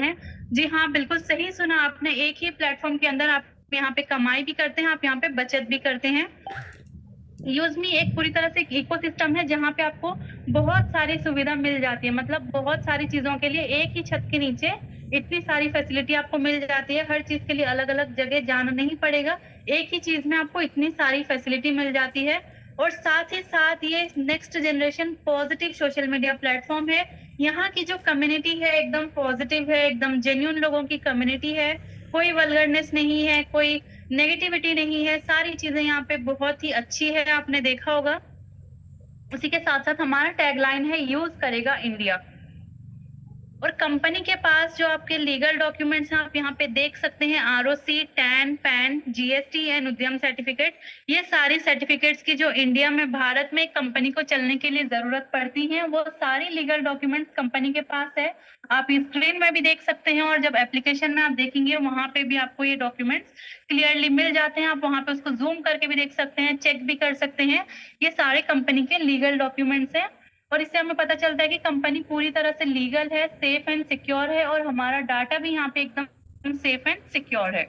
हैं। जी हाँ, बिल्कुल सही सुना आपने। एक ही प्लेटफ़ॉर्म के अंदर आप यहाँ पे कमाई भी करते हैं, आप यहाँ पे बचत भी करते हैं। यूज़मी एक पूरी तरह से एक इकोसिस्टम है जहाँ पे आपको बहुत सारी सुविधा मिल जाती है। मतलब बहुत सारी चीज़ों के लिए एक ही छत के नीचे इतनी सारी फैसिलिटी आपको मिल जाती है। हर चीज़ के लिए अलग-अलग जगह जाना नहीं पड़ेगा। एक ही चीज़ में आपको इतनी सारी फैसिलिटी मिल जाती है और साथ ही साथ ये next generation positive social media platform है। यहाँ की जो कम्युनिटी है एकदम पॉज़िटिव है, एकदम जेन्युइन लोगों की कम्युनिटी है। कोई वल्गरनेस नहीं है, कोई नेगेटिविटी नहीं है, सारी चीज़ें यहाँ पे बहुत ही अच्छी है, आपने देखा होगा। उसी के साथ-साथ हमारा टैगलाइन है यूज़ करेगा इंडिया। और कंपनी के पास जो आपके लीगल डॉक्यूमेंट्स हैं, आप यहाँ पे देख सकते हैं ROC, tan, pan, GST and उद्यम सर्टिफिकेट। ये सारी सर्टिफिकेट्स की जो इंडिया में भारत में कंपनी को चलने के लिए ज़रूरत पड़ती हैं, वो सारी लीगल डॉक्यूमेंट्स कंपनी के पास है। आप स्क्रीन में भी देख सकते हैं और जब एप्लीकेशन में आप देखेंगे, वहाँ पे भी आपको ये डॉक्यूमेंट्स क्लियरली मिल जाते हैं। आप वहाँ पे उसको ज़ूम करके भी देख सकते हैं, चेक भी कर सकते हैं। ये सारे कंपनी के लीगल डॉक्यूमेंट्स हैं। और इससे हमें पता चलता है कि कंपनी पूरी तरह से लीगल है, सेफ एंड सिक्योर है और हमारा डाटा भी यहाँ पे एकदम सेफ एंड सिक्योर है।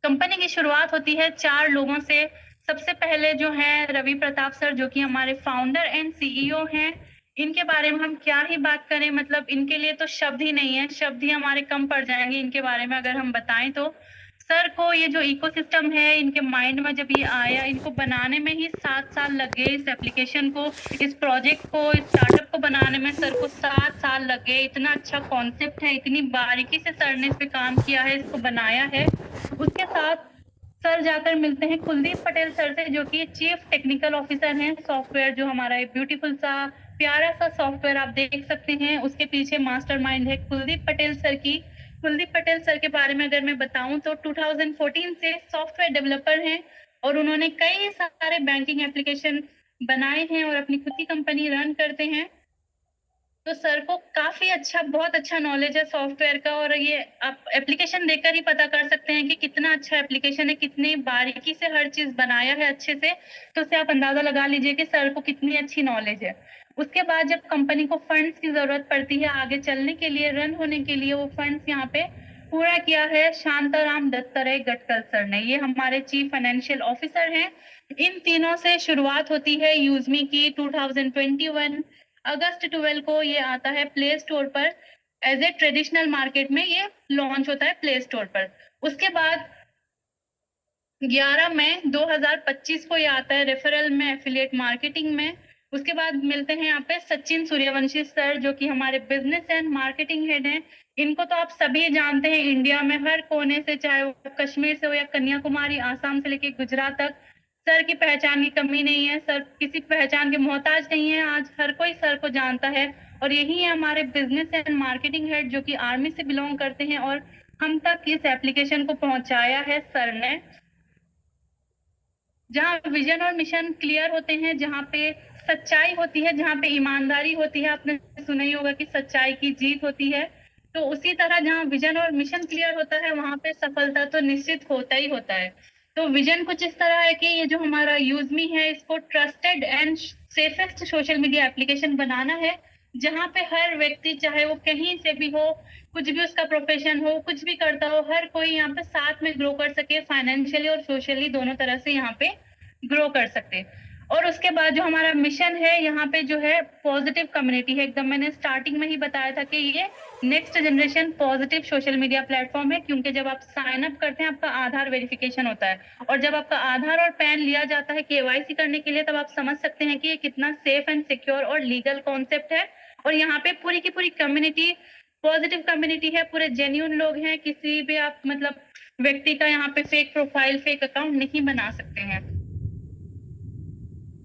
कंपनी की शुरुआत होती है 4 लोगों से। सबसे पहले जो है रवि प्रताप सर, जो कि हमारे फाउंडर एंड सीईओ हैं। इनके बारे में हम क्या ही बात करें, मतलब इनके लिए तो शब्द ही नहीं है, शब्द ही हमारे कम पड़ जाएँगे इनके बारे में अगर हम बताएँ तो। सर को ये जो इकोसिस्टम है, इनके माइंड में जब ये आया, इनको बनाने में ही 7 साल लग गए। इस एप्लीकेशन को, इस प्रोजेक्ट को, इस स्टार्टअप को बनाने में सर को 7 साल लग गए। इतना अच्छा कॉन्सेप्ट है, इतनी बारीकी से सर ने इस पे काम किया है, इसको बनाया है। उसके साथ सर जाकर मिलते हैं कुलदीप पटेल सर से, जो कि चीफ टेक्निकल ऑफिसर हैं। सॉफ्टवेयर जो हमारा एक ब्यूटीफुल सा प्यारा सा सॉफ्टवेयर आप देख सकते हैं, उसके पीछे मास्टरमाइंड है कुलदीप पटेल सर की। कुलदीप पटेल सर के बारे में अगर मैं बताऊं तो 2014 से सॉफ्टवेयर डेवलपर हैं और उन्होंने कई सारे बैंकिंग एप्लीकेशन बनाए हैं और अपनी खुद की कंपनी रन करते हैं। तो सर को काफ़ी अच्छा, बहुत अच्छा नॉलेज है सॉफ्टवेयर का और ये आप एप्लीकेशन देखकर ही पता कर सकते हैं कि कितना अच्छा एप्लीकेशन है, कितनी बारीकी से हर चीज़ बनाया है अच्छे से। तो उससे आप अंदाज़ा लगा लीजिए कि सर को कितनी अच्छी नॉलेज है। उसके बाद जब कंपनी को फंड्स की ज़रूरत पड़ती है आगे चलने के लिए, रन होने के लिए, वो फंड्स यहाँ पे पूरा किया है शांताराम दत्तात्रेय गडकल सर ने। ये हमारे चीफ फाइनेंशियल ऑफिसर हैं। इन तीनों से शुरुआत होती है यूज़मी की। 2021 अगस्त 12 को ये आता है प्ले स्टोर पर। एज ए ट्रेडिशनल मार्केट में ये लॉन्च होता है प्ले स्टोर पर। उसके बाद 11 मई 2025 को ये आता है रेफरल में, एफिलिएट मार्केटिंग में। उसके बाद मिलते हैं यहाँ पे सचिन सूर्यवंशी सर, जो कि हमारे बिजनेस एंड मार्केटिंग हेड हैं। इनको तो आप सभी जानते हैं, इंडिया में हर कोने से, चाहे वो कश्मीर से हो या कन्याकुमारी, आसाम से लेके गुजरात तक, सर की पहचान की कमी नहीं है। सर किसी पहचान के मोहताज नहीं है, आज हर कोई सर को जानता है। और यही है हमारे बिजनेस एंड मार्केटिंग हेड, जो कि आर्मी से बिलोंग करते हैं और हम तक इस एप्लीकेशन को पहुंचाया है सर ने। जहाँ विजन और मिशन क्लियर होते हैं, जहाँ पे सच्चाई होती है, जहाँ पे ईमानदारी होती है, आपने सुना ही होगा कि सच्चाई की जीत होती है। तो उसी तरह जहाँ विजन और मिशन क्लियर होता है, वहाँ पे सफलता तो निश्चित होता ही होता है। तो विजन कुछ इस तरह है कि ये जो हमारा यूज़मी है, इसको trusted and safest social media application बनाना है, जहाँ पे हर व्यक्ति, चाहे वो कहीं से भी हो, कुछ भी उसका प्रोफेशन हो, कुछ भी करता हो, हर कोई यहाँ पे साथ में ग्रो कर सके, फाइनेंशियली और सोशली दोनों तरह से यहाँ पे ग्रो कर सकते। और उसके बाद जो हमारा मिशन है, यहाँ पे जो है पॉजिटिव कम्युनिटी है। एकदम मैंने स्टार्टिंग में ही बताया था कि ये next generation positive social media platform है, क्योंकि जब आप साइन अप करते हैं आपका आधार वेरिफिकेशन होता है और जब आपका आधार और पैन लिया जाता है केवाईसी करने के लिए, तब आप समझ सकते हैं कि ये कितना सेफ एंड सिक्योर और लीगल कॉन्सेप्ट है। और यहाँ पे पूरी की पूरी कम्युनिटी पॉजिटिव कम्युनिटी है, पूरे जेन्यून लोग हैं। किसी भी आप मतलब व्यक्ति का यहाँ पे फेक प्रोफाइल, फेक अकाउंट नहीं बना सकते हैं।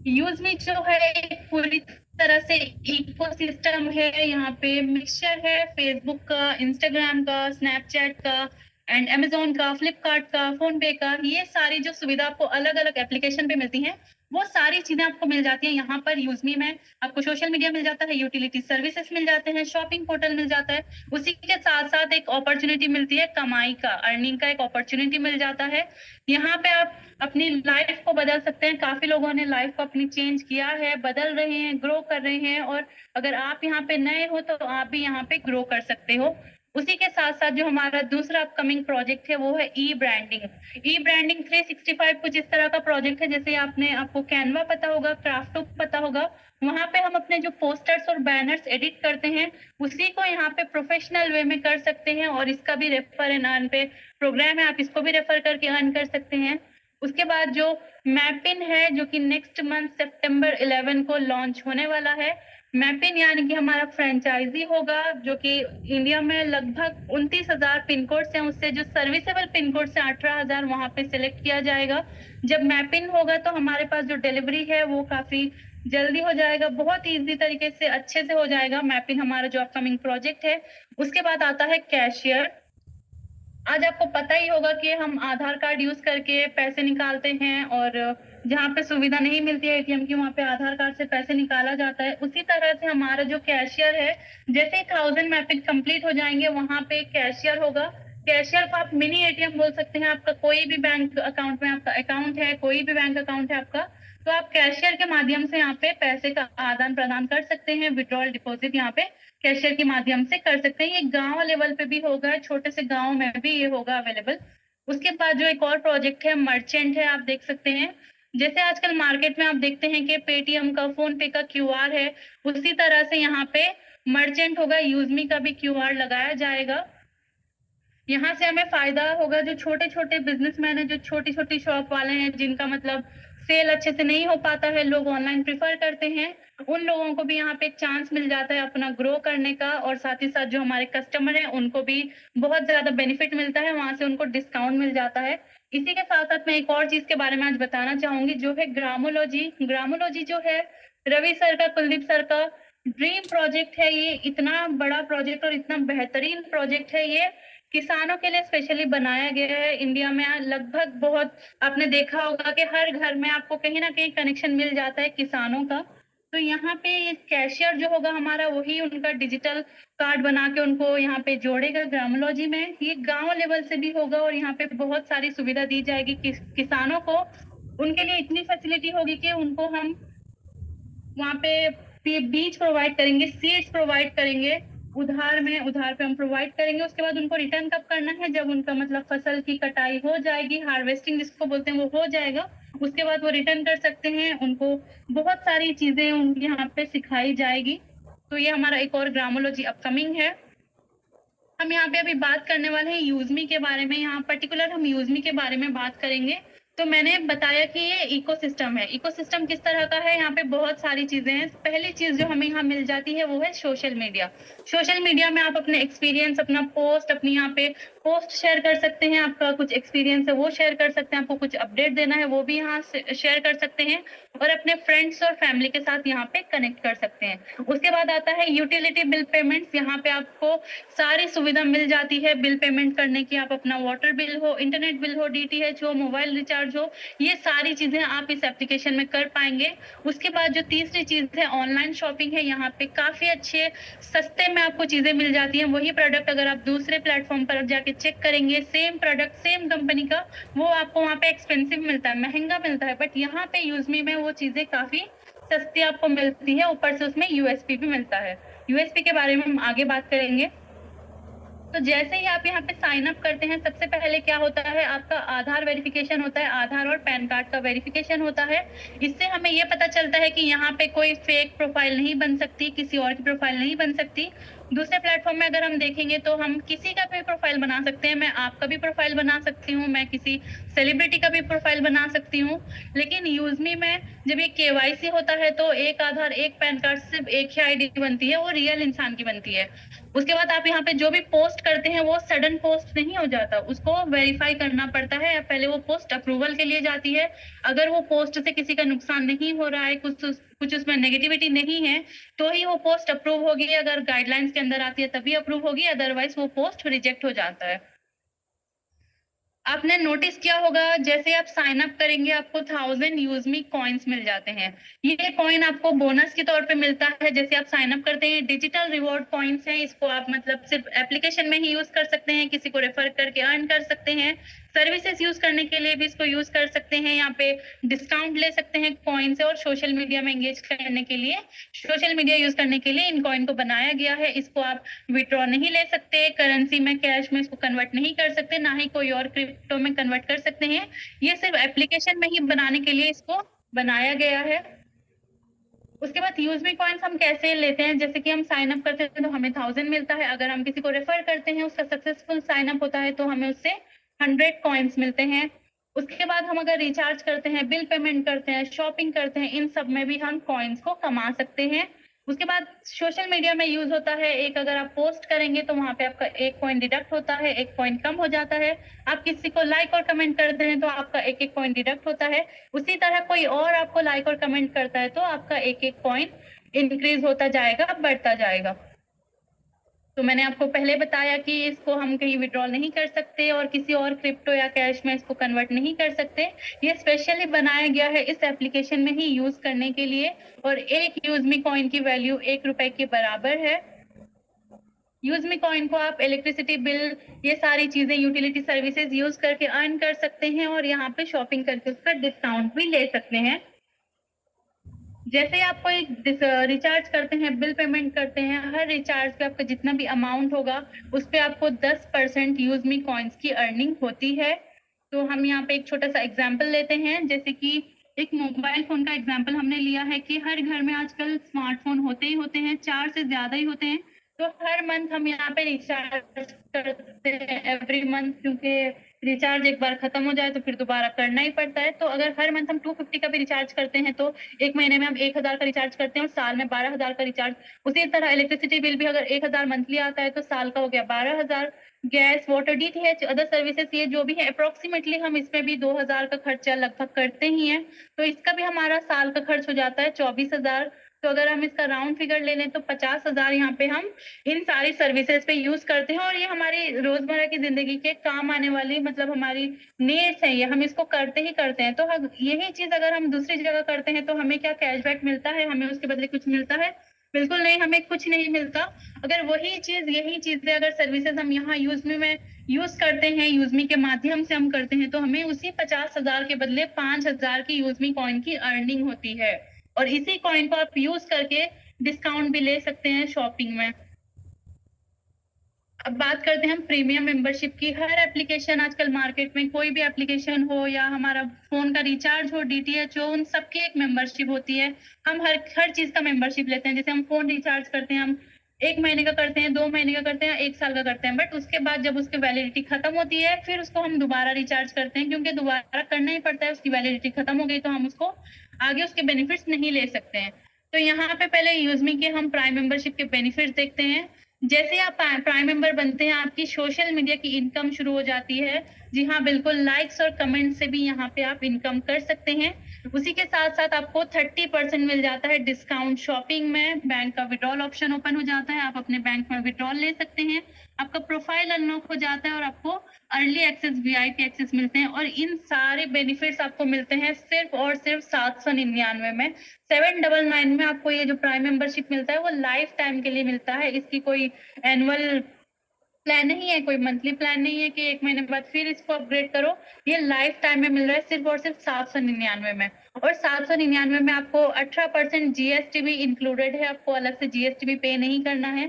यूज़मी जो है एक पूरी तरह से इकोसिस्टम है। यहाँ पे मिक्सचर है फेसबुक का, इंस्टाग्राम का, स्नैपचैट का एंड अमेज़न का, फ्लिपकार्ट का, फ़ोनपे का। ये सारी जो सुविधा आपको अलग-अलग एप्लीकेशन पे मिलती हैं, वो सारी चीज़ें आपको मिल जाती हैं यहाँ पर यूज़मी में। आपको सोशल मीडिया मिल जाता है, यूटिलिटी सर्विसेज़ मिल जाते हैं, शॉपिंग पोर्टल मिल जाता है। उसी के साथ-साथ एक अपॉर्च्युनिटी मिलती है कमाई का, अर्निंग का एक अपॉर्च्युनिटी मिल जाता है। यहाँ पे आप अपनी लाइफ को बदल सकते हैं। काफ़ी लोगों ने लाइफ को अपनी चेंज किया है, बदल रहे हैं, ग्रो कर रहे हैं। और अगर आप यहाँ पे नए हो तो आप भी यहाँ पे ग्रो कर सकते हो। उसी के साथ-साथ जो हमारा दूसरा अपकमिंग प्रोजेक्ट है वो है ई-ब्रांडिंग। ई-ब्रांडिंग 365 कुछ इस तरह का प्रोजेक्ट है, जैसे आपको कैनवा पता होगा, क्राफ्टो पता होगा, वहाँ पे हम अपने जो पोस्टर्स और बैनर्स एडिट करते हैं, उसी को यहाँ पे प्रोफेशनल वे में कर सकते हैं और इसका भी रेफर एंड अर्न पे प्रोग्राम है, आप इसको भी रेफर करके अर्न कर सकते हैं। उसके बाद जो मैपिन है, जो कि नेक्स्ट मंथ सितंबर 11 को लॉन्च होने वाला है। मैपिन यानी कि हमारा फ्रेंचाइजी होगा, जो कि इंडिया में लगभग 29,000 पिन कोड्स हैं, उससे जो सर्विसेबल पिन कोड्स हैं 18,000 वहाँ पे सिलेक्ट किया जाएगा। जब मैपिन होगा तो हमारे पास जो डिलीवरी है वो काफ़ी जल्दी हो जाएगा, बहुत ईज़ी तरीके से अच्छे से हो जाएगा मैपिन हमारा जो अपकमिंग प्रोजेक्ट है। उसके बाद आता है कैशियर। आज आपको पता ही होगा कि हम आधार कार्ड यूज़ करके पैसे निकालते हैं और जहाँ पे सुविधा नहीं मिलती है एटीएम की, वहाँ पे आधार कार्ड से पैसे निकाला जाता है। उसी तरह से हमारा जो कैशियर है, जैसे ही 1000 मैपिंग कंप्लीट हो जाएँगे, वहाँ पे कैशियर होगा। कैशियर को आप मिनी एटीएम बोल सकते हैं। आपका कोई भी बैंक अकाउंट में आपका अकाउंट है, कोई भी बैंक अकाउंट है आपका, तो आप कैशियर के माध्यम से यहाँ पे पैसे का आदान-प्रदान कर सकते हैं, विथड्रॉल, डिपॉज़िट यहाँ पे कैशियर के माध्यम से कर सकते हैं। ये गाँव लेवल पे भी होगा, छोटे से गाँव में भी ये होगा अवेलेबल। उसके बाद जो एक और प्रोजेक्ट है मर्चेंट है, आप देख सकते हैं। जैसे आजकल मार्केट में आप देखते हैं कि पेटीएम का, फ़ोन-पे का क्यूआर है, उसी तरह से यहाँ पे मर्चेंट होगा, यूज़मी का भी क्यूआर लगाया जाएगा। यहाँ से हमें फ़ायदा होगा, जो छोटे-छोटे बिज़नेसमैन हैं, जो छोटी-छोटी शॉप वाले हैं, जिनका मतलब सेल अच्छे से नहीं हो पाता है, लोग ऑनलाइन प्रेफ़र करते हैं, उन लोगों को भी यहाँ पे एक चांस मिल जाता है अपना ग्रो करने का और साथ ही साथ जो हमारे कस्टमर हैं, उनको भी बहुत ज़्यादा बेनिफिट मिलता है, वहाँ से उनको डिस्काउंट मिल जाता है। इसी के साथ-साथ मैं एक और चीज़ के बारे में आज बताना चाहूँगी, जो है ग्रामोलॉजी। ग्रामोलॉजी जो है, रवि सर का, कुलदीप सर का ड्रीम प्रोजेक्ट है ये। इतना बड़ा प्रोजेक्ट और इतना बेहतरीन प्रोजेक्ट है ये, किसानों के लिए स्पेशली बनाया गया है। इंडिया में लगभग बहुत आपने देखा होगा कि हर घर में आपको कहीं न कहीं कनेक्शन मिल जाता है किसानों का। तो यहाँ पे ये कैशियर जो होगा हमारा, वही उनका डिजिटल कार्ड बना के उनको यहाँ पे जोड़ेगा ग्रामोलॉजी में। ये गाँव लेवल से भी होगा और यहाँ पे बहुत सारी सुविधा दी जाएगी किसानों को। उनके लिए इतनी फैसिलिटी होगी कि उनको हम वहाँ पे बीज प्रोवाइड करेंगे, सीड्स प्रोवाइड करेंगे, उधार पे हम प्रोवाइड करेंगे। उसके बाद उनको रिटर्न कब करना है, जब उनका मतलब फसल की कटाई हो जाएगी, हार्वेस्टिंग जिसको बोलते हैं, वो हो जाएगा, उसके बाद वो रिटर्न कर सकते हैं। उनको बहुत सारी चीज़ें उनके यहाँ पे सिखाई जाएगी। तो ये हमारा एक और ग्रामोलॉजी अपकमिंग है। हम यहाँ पे अभी बात करने वाले हैं यूज़मी के बारे में। यहाँ पर्टिकुलर हम यूज़मी के बारे में बात करेंगे। तो मैंने बताया कि ये इकोसिस्टम है। इकोसिस्टम किस तरह का है, यहाँ पे बहुत सारी चीज़ें हैं। पहली चीज़ जो हमें यहाँ मिल जाती है वो है सोशल मीडिया। सोशल मीडिया में आप अपने एक्सपीरियंस, अपना पोस्ट, अपनी यहाँ पे पोस्ट शेयर कर सकते हैं। आपका कुछ एक्सपीरियंस है वो शेयर कर सकते हैं। आपको कुछ अपडेट देना है वो भी यहाँ से शेयर कर सकते हैं और अपने फ्रेंड्स और फैमिली के साथ यहाँ पे कनेक्ट कर सकते हैं। उसके बाद आता है यूटिलिटी बिल पेमेंट्स। यहाँ पे आपको सारी सुविधा मिल जाती है बिल पेमेंट करने की। आप अपना वाटर बिल हो, इंटरनेट बिल हो, डीटीएच हो, मोबाइल रिचार्ज हो, ये सारी चीज़ें आप इस एप्लीकेशन में कर पाएँगे। उसके बाद जो तीसरी चीज़ है ऑनलाइन शॉपिंग है। यहाँ पे काफ़ी अच्छे सस्ते में आपको चीज़ें मिल जाती हैं। वही प्रोडक्ट अगर आप दूसरे प्लेटफ़ॉर्म पर जाके चेक करेंगे, सेम प्रोडक्ट सेम कंपनी का, वो आपको वहाँ पे एक्सपेंसिव मिलता है, महँगा मिलता है। बट यहाँ पे यूज़मी में वो चीज़ें काफ़ी सस्ती आपको मिलती है, ऊपर से उसमें यूएसपी भी मिलता है। यूएसपी के बारे में हम आगे बात करेंगे। तो जैसे ही आप यहाँ पे साइन अप करते हैं, सबसे पहले क्या होता है, आपका आधार वेरिफिकेशन होता है, आधार और पैन कार्ड का वेरिफिकेशन होता है। इससे हमें ये पता चलता है कि यहाँ पे कोई फेक प्रोफाइल नहीं बन सकती, किसी और की प्रोफाइल नहीं बन सकती। दूसरे प्लेटफ़ॉर्म में अगर हम देखेंगे तो हम किसी का भी प्रोफाइल बना सकते हैं। मैं आपका भी प्रोफाइल बना सकती हूँ, मैं किसी सेलिब्रिटी का भी प्रोफाइल बना सकती हूँ। लेकिन यूज़मी में जब ये केवाईसी होता है तो एक आधार, एक पैन कार्ड, सिर्फ़ एक ही आईडी बनती है, वो रियल इंसान की बनती है। उसके बाद आप यहाँ पे जो भी पोस्ट करते हैं वो सडन पोस्ट नहीं हो जाता, उसको वेरीफाई करना पड़ता है। पहले वो पोस्ट अप्रूवल के लिए जाती है। अगर वो पोस्ट से किसी का नुकसान नहीं हो रहा है, कुछ उसमें नेगेटिविटी नहीं है, तो ही वो पोस्ट अप्रूव होगी। अगर गाइडलाइंस के अंदर आती है तभी अप्रूव होगी, अदरवाइज वो पोस्ट रिजेक्ट हो जाता है। आपने नोटिस किया होगा जैसे आप साइन अप करेंगे आपको 1000 यूजमी कॉइन्स मिल जाते हैं। ये कॉइन आपको बोनस के तौर पे मिलता है जैसे आप साइन अप करते हैं। डिजिटल रिवॉर्ड पॉइंट्स हैं, इसको आप मतलब सिर्फ एप्लीकेशन में ही यूज कर सकते हैं, किसी को रेफर करके अर्न कर सकते हैं। सर्विसेज यूज करने के लिए भी इसको यूज कर सकते हैं, यहाँ पे डिस्काउंट ले सकते हैं कॉइन से। और सोशल मीडिया में एंगेज करने के लिए, सोशल मीडिया यूज करने के लिए इन कॉइन को बनाया गया है। इसको आप विड्रॉ नहीं ले सकते, करेंसी में कैश में इसको कन्वर्ट नहीं कर सकते, ना ही कोई और क्रिप्टो में कन्वर्ट कर सकते हैं। ये सिर्फ एप्लीकेशन में ही बनाने के लिए इसको बनाया गया है। उसके बाद यूजमी कॉइन्स हम कैसे लेते हैं, जैसे कि हम साइन अप करते हैं तो हमें 1000 मिलता है। अगर हम किसी को रेफर करते हैं, उसका सक्सेसफुल साइन अप होता है तो हमें उससे 100 कॉइन्स मिलते हैं। उसके बाद हम अगर रिचार्ज करते हैं, बिल पेमेंट करते हैं, शॉपिंग करते हैं, इन सब में भी हम कॉइन्स को कमा सकते हैं। उसके बाद सोशल मीडिया में यूज होता है, एक अगर आप पोस्ट करेंगे तो वहां पे आपका 1 कॉइन डिडक्ट होता है, 1 कॉइन कम हो जाता है। आप किसी को लाइक और कमेंट करते हैं तो आपका 1-1 कॉइन डिडक्ट होता है। उसी तरह कोई और आपको लाइक और कमेंट करता है तो आपका 1-1 कॉइन इंक्रीज होता जाएगा, बढ़ता जाएगा। तो मैंने आपको पहले बताया कि इसको हम कहीं विड्रॉल नहीं कर सकते और किसी और क्रिप्टो या कैश में इसको कन्वर्ट नहीं कर सकते। ये स्पेशली बनाया गया है इस एप्लीकेशन में ही यूज करने के लिए। और एक यूजमी कॉइन की वैल्यू 1 रुपए के बराबर है। यूजमी कॉइन को आप इलेक्ट्रिसिटी बिल, ये सारी चीजें, यूटिलिटी सर्विसेज यूज करके अर्न कर सकते हैं और यहाँ पे शॉपिंग करके उसका डिस्काउंट भी ले सकते हैं। जैसे आप कोई रिचार्ज करते हैं, बिल पेमेंट करते हैं, हर रिचार्ज पे आपका जितना भी अमाउंट होगा उस पे आपको 10% यूजमी कॉइन्स की अर्निंग होती है। तो हम यहाँ पे एक छोटा सा एग्जांपल लेते हैं, जैसे कि एक मोबाइल फोन का एग्जांपल हमने लिया है कि हर घर में आजकल स्मार्टफोन होते ही होते हैं, 4 से ज्यादा ही होते हैं। तो हर मंथ हम यहाँ पे रिचार्ज करते हैं एवरी मंथ, क्योंकि रिचार्ज एक बार खत्म हो जाए तो फिर दोबारा करना ही पड़ता है। तो अगर हर मंथ हम 250 का भी रिचार्ज करते हैं तो एक महीने में हम 1000 का रिचार्ज करते हैं और साल में 12,000 का रिचार्ज। उसी तरह इलेक्ट्रिसिटी बिल भी अगर 1000 मंथली आता है तो साल का हो गया 12,000। Gas, water, DTH, other services, ये जो भी है अप्रोक्सीमेटली हम इसमें भी 2000 का खर्चा लगभग करते ही हैं। तो इसका भी हमारा साल का खर्च हो जाता है 24,000। तो अगर हम इसका राउंड फिगर ले लें तो 50,000 यहाँ पे हम इन सारी सर्विसेज पे यूज करते हैं। और ये हमारी रोजमर्रा की जिंदगी के काम आने वाली, मतलब हमारी नीड्स है, ये हम इसको करते ही करते हैं। तो यही चीज अगर हम दूसरी जगह करते हैं तो हमें क्या कैशबैक मिलता है, हमें उसके बदले कुछ मिलता है? बिल्कुल नहीं, हमें कुछ नहीं मिलता। अगर वही चीज, यही चीजें, अगर सर्विसेज हम यहाँ यूजमी में यूज करते हैं, यूजमी के माध्यम से हम करते हैं, तो हमें उसी 50,000 के बदले 5,000 की यूजमी कॉइन की अर्निंग होती है। और इसी कॉइन को आप यूज करके डिस्काउंट भी ले सकते हैं शॉपिंग में। अब बात करते हैं हम प्रीमियम मेंबरशिप की। हर एप्लीकेशन आजकल मार्केट में, कोई भी एप्लीकेशन हो या हमारा फोन का रिचार्ज हो, डीटीएच हो, उन सबकी एक मेंबरशिप होती है। हम हर चीज का मेंबरशिप लेते हैं। जैसे हम फोन रिचार्ज करते हैं, हम 1 महीने का करते हैं, 2 महीने का करते हैं, 1 साल का करते हैं। बट उसके बाद जब उसकी वैलिडिटी खत्म होती है फिर उसको हम दोबारा रिचार्ज करते हैं, क्योंकि दोबारा करना ही पड़ता है। उसकी वैलिडिटी खत्म हो गई तो हम उसको आगे उसके बेनिफिट्स नहीं ले सकते हैं। तो यहाँ पे पहले यूजमी के हम प्राइम मेंबरशिप के बेनिफिट्स देखते हैं। जैसे आप प्राइम मेंबर बनते हैं, आपकी सोशल मीडिया की इनकम शुरू हो जाती है। जी हाँ, बिल्कुल, लाइक्स और कमेंट से भी यहाँ पे आप इनकम कर सकते हैं। उसी के साथ साथ आपको 30% मिल जाता है डिस्काउंट शॉपिंग में। बैंक का विड्रॉल ऑप्शन ओपन हो जाता है, आप अपने बैंक में विड्रॉल ले सकते हैं। आपका प्रोफाइल अनलॉक हो जाता है और आपको अर्ली एक्सेस, वीआईपी एक्सेस मिलते हैं। और इन सारे बेनिफिट्स आपको मिलते हैं सिर्फ और सिर्फ 799 में। 799 में आपको ये जो प्राइम मेंबरशिप मिलता है वो लाइफ टाइम के लिए मिलता है। इसकी कोई एनुअल प्लान नहीं है, कोई मंथली प्लान नहीं है कि 1 महीने बाद फिर इसको अपग्रेड करो। ये लाइफ टाइम में मिल रहा है सिर्फ और सिर्फ 799 में। और 799 में आपको 18% जीएसटी भी इंक्लूडेड है, आपको अलग से जीएसटी भी पे नहीं करना है।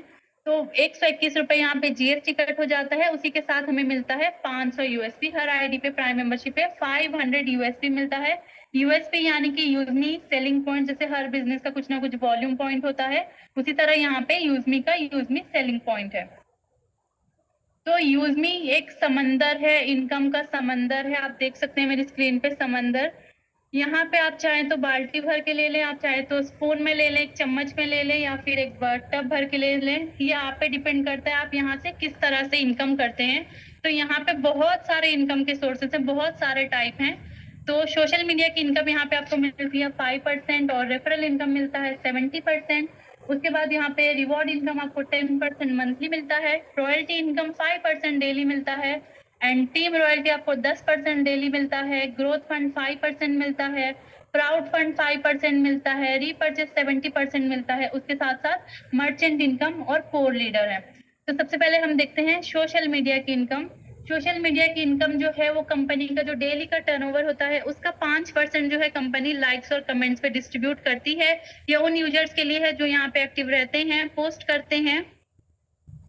तो 121 रुपए यहाँ पे जीएसटी कट हो जाता है। उसी के साथ हमें मिलता है 500 यूएसपी। हर आईडी पे प्राइम मेंबरशिप पे 500 यूएसपी मिलता है। यूएसपी यानी कि यूजमी सेलिंग पॉइंट। जैसे हर बिजनेस का कुछ ना कुछ वॉल्यूम पॉइंट होता है, उसी तरह यहाँ पे यूजमी का यूजमी सेलिंग पॉइंट है। तो यूजमी एक समंदर है, इनकम का समंदर है। आप देख सकते हैं मेरी स्क्रीन पे समंदर। यहाँ पे आप चाहें तो बाल्टी भर के ले लें, आप चाहे तो स्पून में ले लें, एक चम्मच में ले लें, या फिर एक टब भर के ले लें। ये आप पे डिपेंड करता है आप यहाँ से किस तरह से इनकम करते हैं। तो यहाँ पे बहुत सारे इनकम के सोर्सेस हैं, बहुत सारे टाइप हैं। तो सोशल मीडिया की इनकम यहाँ पे आपको मिलती है 5% और रेफरल इनकम मिलता है 70%। उसके बाद यहाँ पे रिवॉर्ड इनकम आपको 10% मंथली मिलता है। रॉयल्टी इनकम 5% डेली मिलता है। एंड टीम रॉयल्टी आपको 10% डेली मिलता है, ग्रोथ फंड 5% मिलता है, प्राउड फंड 5% मिलता है, रीपर्चेस 70% मिलता है, उसके साथ साथ मर्चेंट इनकम और कोर लीडर है। तो सबसे पहले हम देखते हैं सोशल मीडिया की इनकम। सोशल मीडिया की इनकम जो है वो कंपनी का जो डेली का टर्नओवर होता है उसका 5% जो है कंपनी लाइक्स और कमेंट्स पे डिस्ट्रीब्यूट करती है। ये उन यूजर्स के लिए है जो यहाँ पे एक्टिव रहते हैं, पोस्ट करते हैं।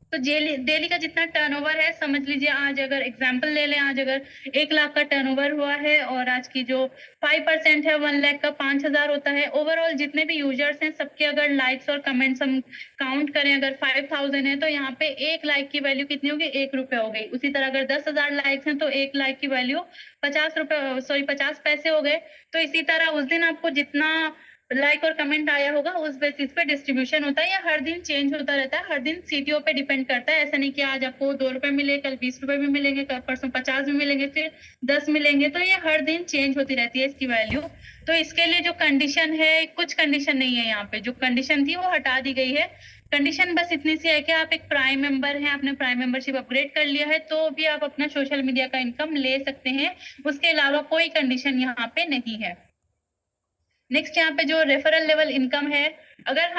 तो डेली का जितना टर्नओवर है, समझ लीजिए आज अगर एग्जांपल ले लें, आज अगर 1 लाख का टर्नओवर हुआ है और आज की जो 5% है 1 लाख का 5,000 होता है। ओवरऑल जितने भी यूजर्स हैं सबके अगर लाइक्स और कमेंट्स हम काउंट करें, अगर 5,000 है तो यहाँ पे 1 लाइक की वैल्यू कितनी होगी, 1 रुपये हो गई। उसी तरह अगर 10,000 लाइक्स हैं तो 1 लाइक की वैल्यू 50 रुपये, सॉरी 50 पैसे हो गए। तो इसी तरह उस दिन आपको जितना लाइक और कमेंट आया होगा उस बेसिस पे डिस्ट्रीब्यूशन होता है, या हर दिन चेंज होता रहता है, हर दिन सीटीओ पे डिपेंड करता है। ऐसा नहीं कि आज आपको 2 रुपए मिले, कल 20 रुपए भी मिलेंगे, कल परसों 50 भी मिलेंगे, फिर 10 मिलेंगे। तो ये हर दिन चेंज होती रहती है इसकी वैल्यू। तो इसके लिए जो कंडीशन है, कुछ कंडीशन नहीं है यहाँ पे, जो कंडीशन थी वो हटा दी गई है। कंडीशन बस इतनी सी है कि आप एक प्राइम मेंबर हैं, आपने प्राइम मेंबरशिप अपग्रेड कर लिया है तो भी आप अपना सोशल मीडिया का इनकम ले सकते हैं। उसके अलावा कोई कंडीशन यहाँ पे नहीं है। नेक्स्ट यहाँ पे जो रेफरल लेवल इनकम है, अगर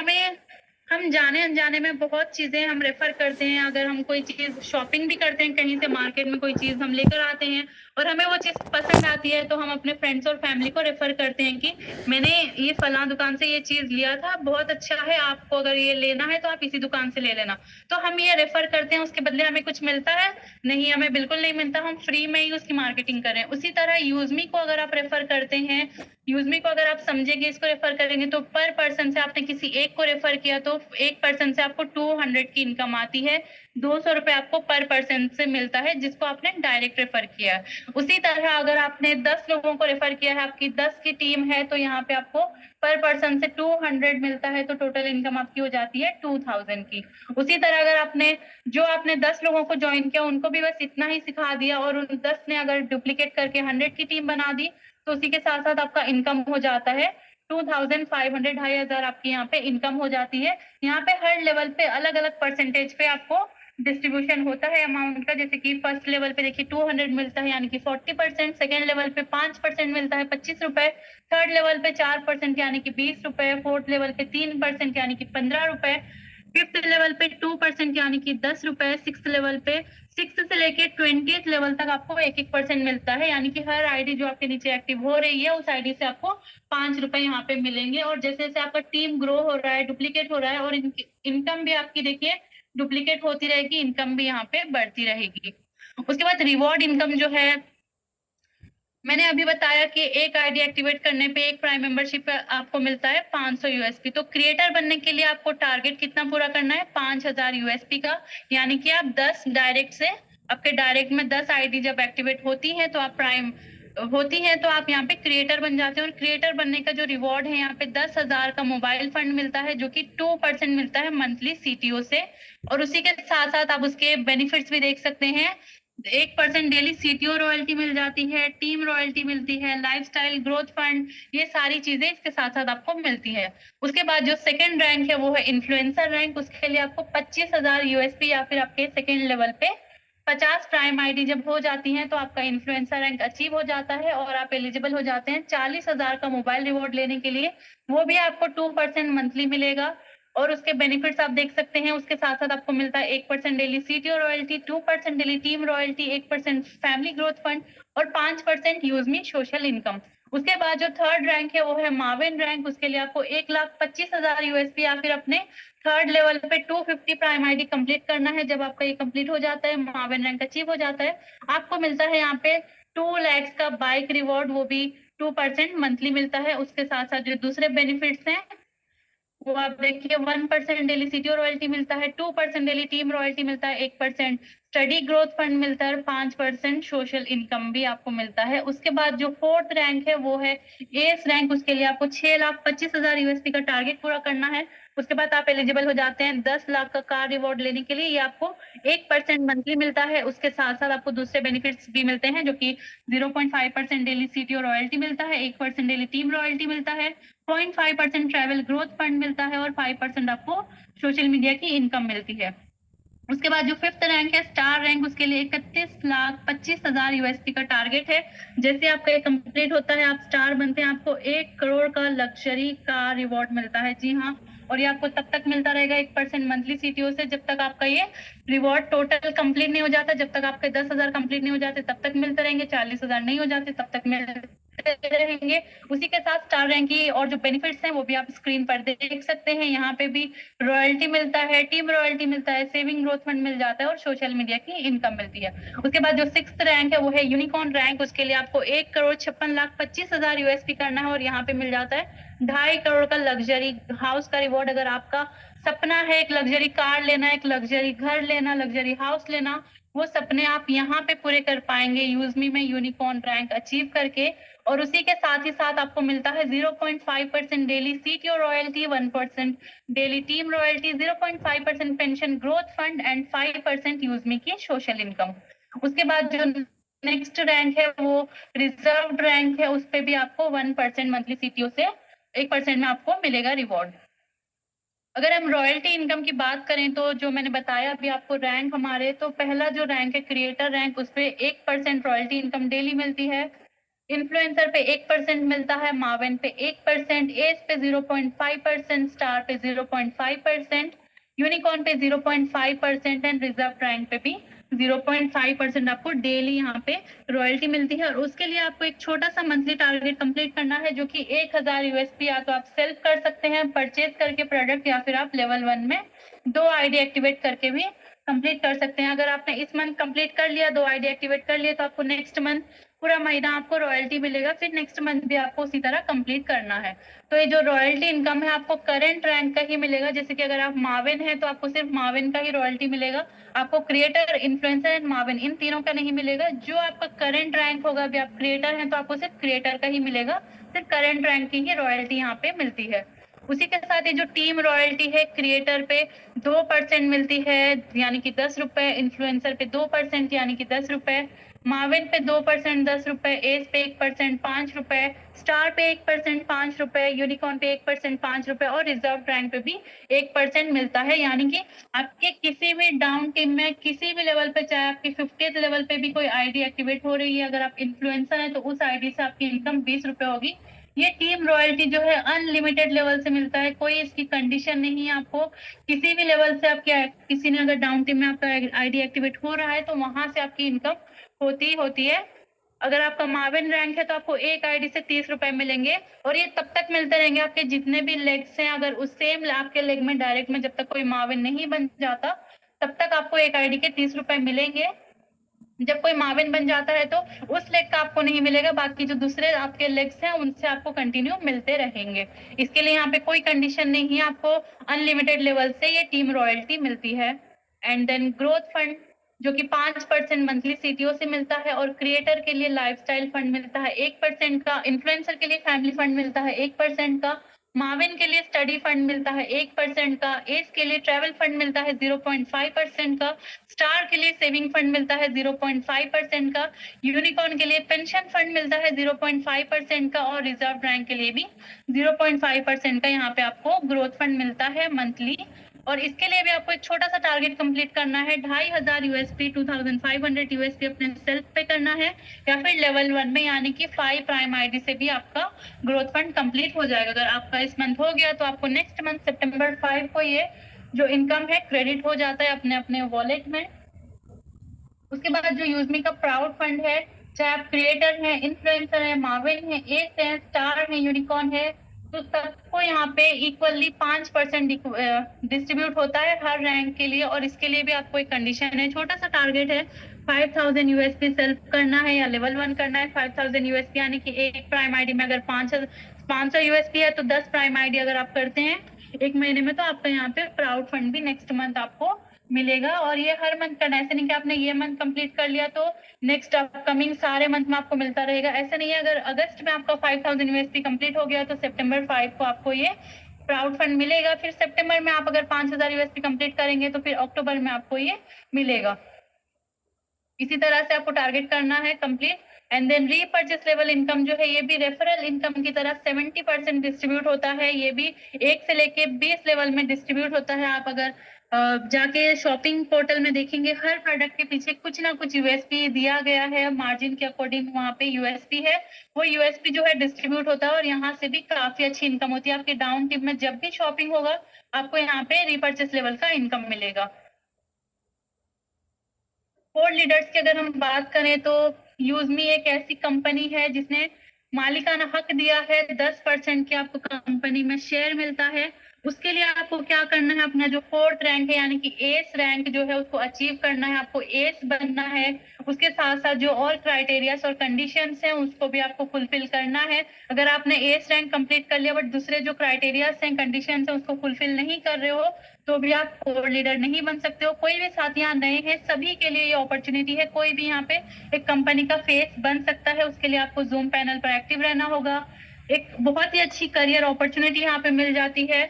हम जाने अनजाने में बहुत चीजें हम रेफर करते हैं, अगर हम कोई चीज शॉपिंग भी करते हैं कहीं से, मार्केट में कोई चीज हम लेकर आते हैं और हमें वो चीज पसंद आती है तो हम अपने फ्रेंड्स और फैमिली को रेफर करते हैं कि मैंने ये फला दुकान से ये चीज लिया था, बहुत अच्छा है, आपको अगर ये लेना है तो आप इसी दुकान से ले लेना। तो हम ये रेफर करते हैं, उसके बदले हमें कुछ मिलता है? नहीं, हमें बिल्कुल नहीं मिलता, हम फ्री में ही उसकी मार्केटिंग करें। उसी तरह यूजमी को अगर आप रेफर करते हैं, यूजमी को अगर आप समझेंगे, इसको रेफर करेंगे तो पर पर्सन से आपने किसी एक को रेफर किया तो एक पर्सन से आपको 200 की इनकम आती है। 200 रुपए आपको पर पर्सन से मिलता है जिसको आपने डायरेक्ट रेफर किया। उसी तरह अगर आपने 10 लोगों को रेफर किया है, आपकी 10 की टीम है, तो यहाँ पे आपको पर पर्सन से 200 मिलता है, तो टोटल इनकम आपकी हो जाती है 2000 की। उसी तरह अगर आपने 10 लोगों को ज्वाइन किया, उनको भी बस इतना ही सिखा दिया और उन 10 ने अगर डुप्लीकेट करके 100 की टीम बना दी तो उसी के साथ साथ आपका इनकम हो जाता है 2500, 2,500 आपकी यहाँ पे इनकम हो जाती है। यहाँ पे हर लेवल पे अलग अलग परसेंटेज पे आपको डिस्ट्रीब्यूशन होता है अमाउंट का। जैसे कि फर्स्ट लेवल पे देखिए 200 मिलता है यानी कि 40%, सेकेंड लेवल पे 5% मिलता है 25 रुपए, थर्ड लेवल पे 4% यानी कि 20 रुपए, फोर्थ लेवल पे 3% यानी कि 15 रुपए, फिफ्थ लेवल पे 2% यानी कि 10 रुपए, सिक्स से लेके 20th लेवल तक आपको 1% मिलता है, यानी कि हर आईडी जो आपके नीचे एक्टिव हो रही है उस आईडी से आपको 5 रुपए यहाँ पे मिलेंगे। और जैसे जैसे आपका टीम ग्रो हो रहा है, डुप्लीकेट हो रहा है, और इनकम भी आपकी देखिए डुप्लीकेट होती रहेगी, इनकम भी यहाँ पे बढ़ती रहेगी। उसके बाद रिवॉर्ड इनकम जो है, मैंने अभी बताया कि एक आईडी एक्टिवेट करने पे एक प्राइम मेंबरशिप आपको मिलता है 500 यूएसपी। तो क्रिएटर बनने के लिए आपको टारगेट कितना पूरा करना है? 5000 यूएसपी का, यानी कि आप 10 डायरेक्ट से, आपके डायरेक्ट में 10 आईडी जब एक्टिवेट होती है तो आप प्राइम होती है तो आप यहाँ पे क्रिएटर बन जाते हैं। और क्रिएटर बनने का जो रिवॉर्ड है, यहाँ पे 10,000 का मोबाइल फंड मिलता है जो कि 2% मिलता है मंथली सीटीओ से। और उसी के साथ साथ आप उसके बेनिफिट्स भी देख सकते हैं। 1% डेली सीटीओ रॉयल्टी मिल जाती है, टीम रॉयल्टी मिलती है, लाइफस्टाइल ग्रोथ फंड, ये सारी चीजें इसके साथ साथ आपको मिलती है। उसके बाद जो सेकंड रैंक है वो है इन्फ्लुएंसर रैंक। उसके लिए आपको 25,000 यूएसपी या फिर आपके सेकंड लेवल पे 50 प्राइम आईडी जब हो जाती हैं तो आपका इन्फ्लुएंसर रैंक अचीव हो जाता है और आप एलिजिबल हो जाते हैं 40,000 का मोबाइल रिवॉर्ड लेने के लिए। वो भी आपको 2% मंथली मिलेगा। और उसके बेनिफिट्स आप देख सकते हैं। उसके साथ साथ आपको मिलता है 1% daily CTO royalty, 2% daily team royalty, 1% family growth fund और 5% यूजमी सोशल इनकम। उसके बाद जो थर्ड रैंक है वो है माविन रैंक। उसके लिए आपको 1,25,000 यूएसपी या फिर अपने थर्ड लेवल पे 250 प्राइम आईडी कंप्लीट करना है। जब आपका ये कंप्लीट हो जाता है, माविन रैंक अचीव हो जाता है, आपको मिलता है यहाँ पे 2 लाख का बाइक रिवॉर्ड, वो भी 2% मंथली मिलता है। उसके साथ साथ जो दूसरे बेनिफिट्स हैं वो आप देखिए, 1% डेली सीटीओ रॉयल्टी मिलता है, 2% डेली टीम रॉयल्टी मिलता है, 1% स्टडी ग्रोथ फंड मिलता है और 5% सोशल इनकम भी आपको मिलता है। उसके बाद जो फोर्थ रैंक है वो है एस रैंक। उसके लिए आपको 6,25,000 यूएसपी का टारगेट पूरा करना है। उसके बाद आप एलिजिबल हो जाते हैं 10 लाख का कार रिवॉर्ड लेने के लिए। ये आपको 1% मंथली मिलता है। उसके साथ साथ आपको दूसरे बेनिफिट्स भी मिलते हैं, जो कि 0.5% डेली सीटीओ रॉयल्टी मिलता है, 1% डेली टीम रॉयल्टी मिलता है, 0.5% ट्रैवल ग्रोथ फंड मिलता है और 5% आपको सोशल मीडिया की इनकम मिलती है। उसके बाद जो 5th रैंक है स्टार रैंक, उसके लिए 31,25,000 यूएसपी का टारगेट है। जैसे आपका ये कंप्लीट होता है, आप स्टार बनते हैं, आपको 1 करोड़ का लग्जरी का रिवॉर्ड मिलता है। जी हाँ, और ये आपको तब तक मिलता रहेगा 1% मंथली सीटीओ से, जब तक आपका ये रिवॉर्ड टोटल कंप्लीट नहीं हो जाता। जब तक आपके 10,000 कंप्लीट नहीं हो जाते तब तक मिलते रहेंगे, 40,000 नहीं हो जाते तब तक मिलते रहेंगे। उसी के साथ स्टार रैंक की और जो बेनिफिट्स हैं वो भी आप स्क्रीन पर देख सकते हैं। यहाँ पे भी रॉयल्टी मिलता है, टीम रॉयल्टी मिलता है, सेविंग ग्रोथ फंड मिल जाता है और सोशल मीडिया की इनकम मिलती है। उसके बाद जो 6th रैंक है वो है यूनिकॉर्न रैंक। उसके लिए आपको 1,56,25,000 यूएसपी करना है और यहाँ पे मिल जाता है 2.5 करोड़ का लग्जरी हाउस का रिवॉर्ड। अगर आपका सपना है एक लग्जरी कार लेना, एक लग्जरी घर लेना, लग्जरी हाउस लेना, वो सपने आप यहाँ पे पूरे कर पाएंगे यूजमी में यूनिकॉर्न रैंक अचीव करके। और उसी के साथ ही साथ आपको मिलता है 0.5% daily CTO royalty, 1% daily team royalty, 0.5% pension growth fund and 5% यूजमी की सोशल इनकम। उसके बाद जो नेक्स्ट रैंक है वो रिजर्व रैंक है, उस पे भी आपको 1% मंथली सीटीओ से 1% में आपको मिलेगा रिवॉर्ड। अगर हम रॉयल्टी इनकम की बात करें तो जो मैंने बताया अभी आपको रैंक हमारे, तो पहला जो रैंक है क्रिएटर रैंक, उस पे 1% रॉयल्टी इनकम डेली मिलती है। इन्फ्लुएंसर पे 1% मिलता है, मावेन पे 1%, एज पे 0.5%, स्टार पे 0.5%, यूनिकॉर्न पे 0.5% एंड रिजर्व रैंक पे भी 0.5% आपको डेली यहाँ पे रॉयल्टी मिलती है। और उसके लिए आपको एक छोटा सा मंथली टारगेट कंप्लीट करना है जो कि 1,000 यूएसपी या तो आप सेल्फ कर सकते हैं परचेज करके प्रोडक्ट, या फिर आप लेवल 1 में 2 आईडी एक्टिवेट करके भी कंप्लीट कर सकते हैं। अगर आपने इस मंथ कंप्लीट कर लिया, 2 आईडी एक्टिवेट कर लिया, तो आपको नेक्स्ट मंथ पूरा महीना आपको रॉयल्टी मिलेगा, फिर नेक्स्ट मंथ भी आपको उसी तरह कंप्लीट करना है। तो ये जो रॉयल्टी इनकम है आपको करंट रैंक का ही मिलेगा। जैसे कि अगर आप माविन है तो आपको सिर्फ माविन का ही रॉयल्टी मिलेगा, आपको क्रिएटर, इन्फ्लुएंसर एंड माविन इन तीनों का नहीं मिलेगा। जो आपका करंट रैंक होगा, अभी आप क्रिएटर हैं तो आपको सिर्फ क्रिएटर का ही मिलेगा, सिर्फ करंट रैंक की ही रॉयल्टी यहाँ पे मिलती है। उसी के साथ ये जो टीम रॉयल्टी है, क्रिएटर पे 2% मिलती है यानी कि 10 रुपए, इन्फ्लुएंसर पे 2% यानी कि 10 रुपए, माविन पे 2% 10 रुपए, एज पे 1% 5 रुपए, स्टार पे 1% 5 रुपए, यूनिकॉर्न पे 1% 5 रुपए और रिजर्व रैंक पे भी 1% मिलता है। यानी कि आपके किसी भी डाउन टीम में किसी भी लेवल पे, चाहे आपकी 50th लेवल पे भी कोई आईडी एक्टिवेट हो रही है, अगर आप इन्फ्लुएंसर है तो उस आईडी से आपकी इनकम 20 रुपए होगी। ये टीम रॉयल्टी जो है अनलिमिटेड लेवल से मिलता है, कोई इसकी कंडीशन नहीं है। आपको किसी भी लेवल से आपके, किसी ने अगर डाउन टीम में आपका आईडी एक्टिवेट हो रहा है तो वहां से आपकी इनकम होती है। अगर आपका माविन रैंक है तो आपको एक आईडी से 30 रुपए मिलेंगे और ये तब तक मिलते रहेंगे आपके जितने भी लेग्स हैं। अगर उस सेम आपके लेग में डायरेक्ट में जब तक कोई माविन नहीं बन जाता तब तक आपको एक आईडी के 30 रुपए मिलेंगे। जब कोई माविन बन जाता है तो उस लेग का आपको नहीं मिलेगा, बाकी जो दूसरे आपके लेग्स हैं उनसे आपको कंटिन्यू मिलते रहेंगे। इसके लिए यहाँ पे कोई कंडीशन नहीं है, आपको अनलिमिटेड लेवल से ये टीम रॉयल्टी मिलती है। एंड देन ग्रोथ फंड जो कि 5% मंथली सीटीओ से मिलता है, और क्रिएटर के लिए लाइफस्टाइल फंड मिलता है 1% का, इन्फ्लुएंसर के लिए फैमिली फंड मिलता है 1% का, माविन के लिए स्टडी फंड मिलता है 1% का, एज के लिए ट्रैवल फंड मिलता है 0.5% का, स्टार के लिए सेविंग फंड मिलता है 0.5% का, यूनिकॉर्न के लिए पेंशन फंड मिलता है 0.5% का, और रिजर्व रैंक के लिए भी 0.5% का यहाँ पे आपको ग्रोथ फंड मिलता है मंथली। और इसके लिए भी आपको एक छोटा सा टारगेट कंप्लीट करना है, 2,500 यूएसपी 2,500 यूएसपी अपने सेल्फ पे करना है, या फिर लेवल 1 में यानी कि 5 प्राइम आईडी से भी आपका ग्रोथ फंड कंप्लीट हो जाएगा। अगर आपका इस मंथ हो गया तो आपको नेक्स्ट मंथ सितंबर 5 को ये जो इनकम है क्रेडिट हो जाता है अपने अपने वॉलेट में। उसके बाद जो यूजमी का प्राउड फंड है, चाहे आप क्रिएटर है, इन्फ्लुएंसर है, माविन है, एस है, स्टार है, यूनिकॉर्न है, तो सबको यहाँ पे इक्वली 5% डिस्ट्रीब्यूट होता है हर रैंक के लिए। और इसके लिए भी आपको एक कंडीशन है, छोटा सा टारगेट है, 5,000 यूएसपी सेल्फ करना है या लेवल 1 करना है। 5,000 यूएसपी यानी कि एक प्राइम आईडी में अगर 500 यूएसपी है तो 10 प्राइम आईडी अगर आप करते हैं एक महीने में, तो आपका यहाँ पे प्राउड फंड भी नेक्स्ट मंथ आपको मिलेगा। और ये हर मंथ करना है, ऐसे नहीं कि आपने ये मंथ कंप्लीट कर लिया तो नेक्स्ट अपकमिंग सारे मंथ में आपको मिलता रहेगा, ऐसा नहीं है। अगर अगस्त में आपका 5,000 यूएसपी कंप्लीट हो गया तो सितंबर 5 को आपको ये प्राउड फंड मिलेगा। फिर सितंबर में आप अगर 5,000 यूएसपी कंप्लीट करेंगे तो फिर अक्टूबर में आपको ये मिलेगा। इसी तरह से आपको टारगेट करना है complete. And then repurchase level income जो है ये भी रेफरल इनकम की तरह 70% डिस्ट्रीब्यूट होता है, ये भी 1 से लेके 20 लेवल में डिस्ट्रीब्यूट होता है। आप अगर जाके शॉपिंग पोर्टल में देखेंगे हर प्रोडक्ट के पीछे कुछ ना कुछ यूएसपी दिया गया है, मार्जिन के अकॉर्डिंग वहाँ पे यूएसपी है। वो यूएसपी जो है डिस्ट्रीब्यूट होता है और यहाँ से भी काफी अच्छी इनकम होती है। आपके डाउन टिप में जब भी शॉपिंग होगा आपको यहाँ पे रिपर्चेस लेवल का इनकम मिलेगा। बोर्ड लीडर्स की अगर हम बात करें तो यूजमी एक ऐसी कंपनी है जिसने मालिकाना हक दिया है, 10% की आपको कंपनी में शेयर मिलता है। उसके लिए आपको क्या करना है, अपना जो 4th रैंक है यानी कि एस रैंक जो है उसको अचीव करना है, आपको एस बनना है। उसके साथ साथ जो और क्राइटेरियाज और कंडीशंस हैं उसको भी आपको फुलफिल करना है। अगर आपने एस रैंक कंप्लीट कर लिया बट दूसरे जो क्राइटेरियाज हैं, कंडीशंस हैं उसको फुलफिल नहीं कर रहे हो तो भी आप कोर लीडर नहीं बन सकते हो। कोई भी साथी यहाँ नए हैं सभी के लिए ये अपॉर्चुनिटी है। कोई भी यहाँ पे एक कंपनी का फेस बन सकता है, उसके लिए आपको जूम पैनल पर एक्टिव रहना होगा। एक बहुत ही अच्छी करियर अपॉर्चुनिटी यहाँ पे मिल जाती है।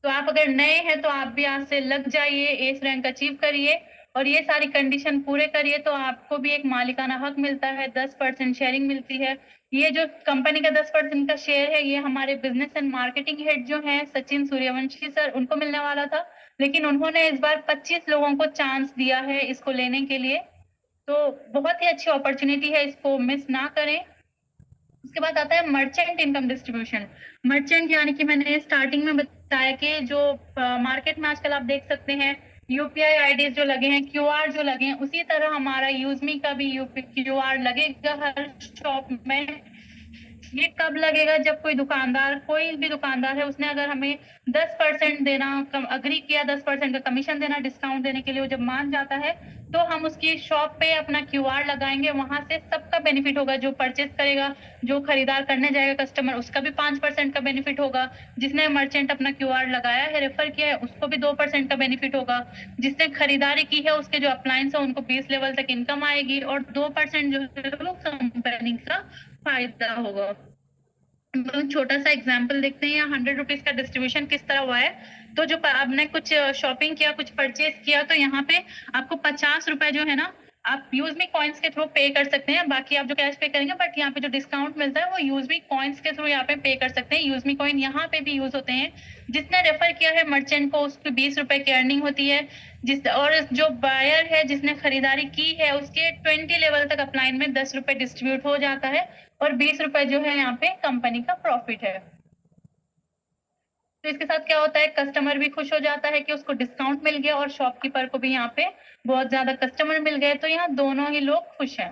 तो आप अगर नए हैं तो आप भी आज से लग जाइए, एस रैंक अचीव करिए और ये सारी कंडीशन पूरे करिए तो आपको भी एक मालिकाना हक मिलता है, 10% शेयरिंग मिलती है। ये जो कंपनी का 10% का शेयर है ये हमारे बिजनेस एंड मार्केटिंग हेड जो हैं सचिन सूर्यवंशी सर, उनको मिलने वाला था, लेकिन उन्होंने इस बार 25 लोगों को चांस दिया है इसको लेने के लिए। तो बहुत ही अच्छी अपॉर्चुनिटी है, इसको मिस ना करें। उसके बाद आता है मर्चेंट इनकम डिस्ट्रीब्यूशन। मर्चेंट यानी कि मैंने स्टार्टिंग में बताया कि जो मार्केट में आजकल आप देख सकते हैं यूपीआई आईडी जो लगे हैं, क्यूआर जो लगे हैं, उसी तरह हमारा यूजमी का भी क्यूआर लगेगा हर शॉप में। ये कब लगेगा, जब कोई दुकानदार, कोई भी दुकानदार है, उसने अगर हमें 10% देना अग्री किया, 10% का कमीशन देना डिस्काउंट देने के लिए, वो जब मान जाता है तो हम उसकी शॉप पे अपना क्यूआर लगाएंगे। वहां से सबका बेनिफिट होगा, जो परचेस करेगा, जो खरीदार करने जाएगा कस्टमर, उसका भी 5% का बेनिफिट होगा। जिसने मर्चेंट अपना क्यूआर लगाया है, रेफर किया है, उसको भी 2% का बेनिफिट होगा। जिसने खरीदारी की है उसके जो अप्लायंस है उनको 20 लेवल तक इनकम आएगी और 2% जो है कंपनी का फायदा होगा। छोटा सा एग्जाम्पल देखते हैं, यहाँ 100 रुपीज का डिस्ट्रीब्यूशन किस तरह हुआ है। तो जो आपने कुछ शॉपिंग किया, कुछ परचेज किया, तो यहाँ पे आपको 50 रुपए जो है ना आप यूजमी कॉइन्स के थ्रू पे कर सकते हैं। बाकी आप जो कैश पे करेंगे, बट यहाँ पे जो डिस्काउंट मिलता है वो यूजमी कॉइन्स के थ्रू यहाँ पे पे कर सकते हैं। यूजमी कॉइन यहाँ पे भी यूज होते हैं। जिसने रेफर किया है मर्चेंट को उसकी 20 रुपए की अर्निंग होती है। और जो बायर है जिसने खरीदारी की है उसके 20 लेवल तक अपलाइन में 10 रुपए डिस्ट्रीब्यूट हो जाता है और 20 रुपए जो है यहाँ पे कंपनी का प्रॉफिट है। तो इसके साथ क्या होता है, कस्टमर भी खुश हो जाता है कि उसको डिस्काउंट मिल गया और शॉपकीपर को भी यहाँ पे बहुत ज्यादा कस्टमर मिल गए, तो यहाँ दोनों ही लोग खुश हैं।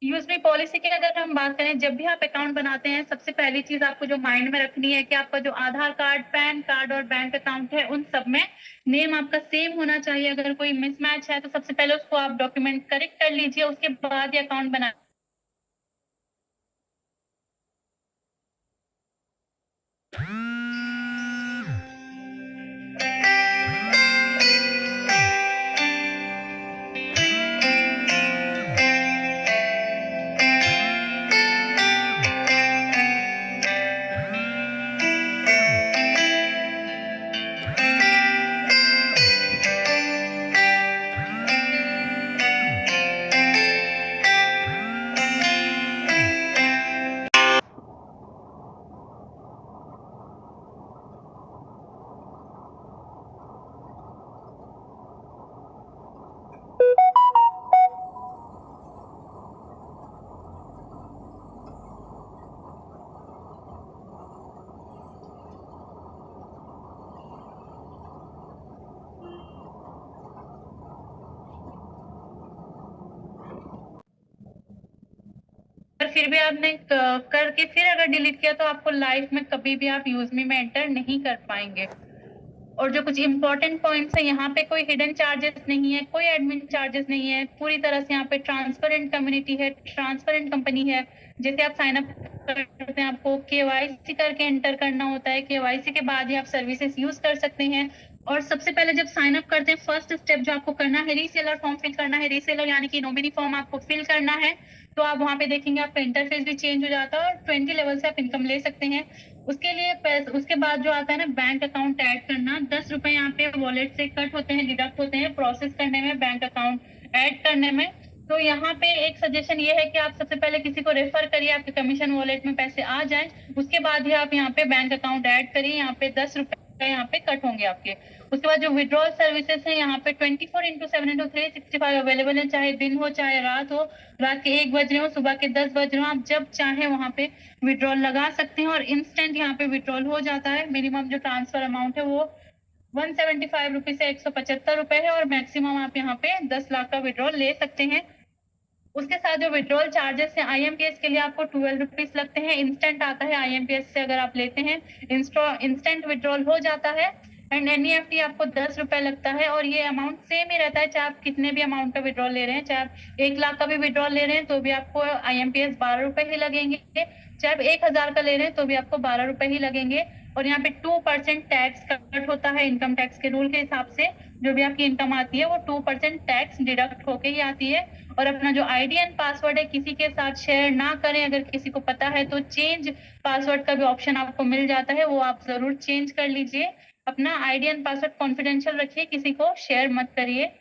यूएसबी पॉलिसी की अगर हम बात करें, जब भी आप अकाउंट बनाते हैं सबसे पहली चीज आपको जो माइंड में रखनी है कि आपका जो आधार कार्ड, पैन कार्ड और बैंक अकाउंट है उन सब में नेम आपका सेम होना चाहिए। अगर कोई मिसमैच है तो सबसे पहले उसको आप डॉक्यूमेंट करेक्ट कर लीजिए, उसके बाद ये अकाउंट बना। पर फिर भी आपने करके फिर अगर डिलीट किया तो आपको लाइफ में कभी भी आप यूजमी में एंटर नहीं कर पाएंगे। और जो कुछ इंपॉर्टेंट पॉइंट्स है, यहाँ पे कोई हिडन चार्जेस नहीं है, कोई एडमिन चार्जेस नहीं है, पूरी तरह से यहाँ पे ट्रांसपेरेंट कम्युनिटी है, ट्रांसपेरेंट कंपनी है। जैसे आप साइन अप करते हैं आपको केवाईसी करके एंटर करना होता है, केवाईसी के बाद ही आप सर्विसेज यूज कर सकते हैं। और सबसे पहले जब साइन अप करते हैं फर्स्ट स्टेप जो आपको करना है, रीसेलर फॉर्म फिल करना है। रीसेलर यानी कि नॉमिनी फॉर्म आपको फिल करना है। तो आप वहां पे देखेंगे आपका इंटरफेस भी चेंज हो जाता है और 20 लेवल से आप इनकम ले सकते हैं। उसके लिए उसके बाद जो आता है ना बैंक अकाउंट ऐड करना, 10 रुपए यहाँ पे वॉलेट से कट होते हैं, डिडक्ट होते हैं प्रोसेस करने में, बैंक अकाउंट ऐड करने में। तो यहाँ पे एक सजेशन ये है कि आप सबसे पहले किसी को रेफर करिए, आपके कमीशन वॉलेट में पैसे आ जाए, उसके बाद ही आप यहाँ पे बैंक अकाउंट ऐड करिए। यहाँ पे 10 रुपए यहाँ पे कट होंगे आपके। उसके बाद जो विड्रॉल सर्विसेज है यहाँ पे 24/7/365 अवेलेबल है, चाहे दिन हो चाहे रात हो, रात के 1 बज रहे हो सुबह के 10 बज रहे हो, आप जब चाहे वहाँ पे विड्रॉल लगा सकते हैं और इंस्टेंट यहाँ पे विड्रॉल हो जाता है। मिनिमम जो ट्रांसफर अमाउंट है वो 175 रुपीज से 175 रुपए है और मैक्सिमम आप यहाँ पे 10 लाख का विड्रॉल ले सकते हैं। उसके साथ जो विड्रॉल चार्जेस है आईएमपीएस के लिए आपको 12 रुपीज लगते हैं। इंस्टेंट आता है आईएमपीएस से अगर आप लेते हैं, इंस्टेंट विड्रॉल हो जाता है। एंड एनईएफटी आपको 10 रुपए लगता है और ये अमाउंट सेम ही रहता है, चाहे आप कितने भी अमाउंट का विड्रॉल ले रहे हैं, चाहे आप 1 लाख का भी विड्रॉल ले रहे हैं तो भी आपको आईएमपीएस 12 रुपए ही लगेंगे, चाहे आप 1,000 का ले रहे हैं तो भी आपको 12 रुपए ही लगेंगे। और यहाँ पे 2% टैक्स कट होता है इनकम टैक्स के रूल के हिसाब से। जो भी आपकी इनकम आती है वो 2% टैक्स डिडक्ट होके ही आती है। और अपना जो आईडी एंड पासवर्ड है किसी के साथ शेयर ना करें, अगर किसी को पता है तो चेंज पासवर्ड का भी ऑप्शन आपको मिल जाता है, वो आप जरूर चेंज कर लीजिए। अपना आईडी एंड पासवर्ड कॉन्फिडेंशियल रखिए, किसी को शेयर मत करिए।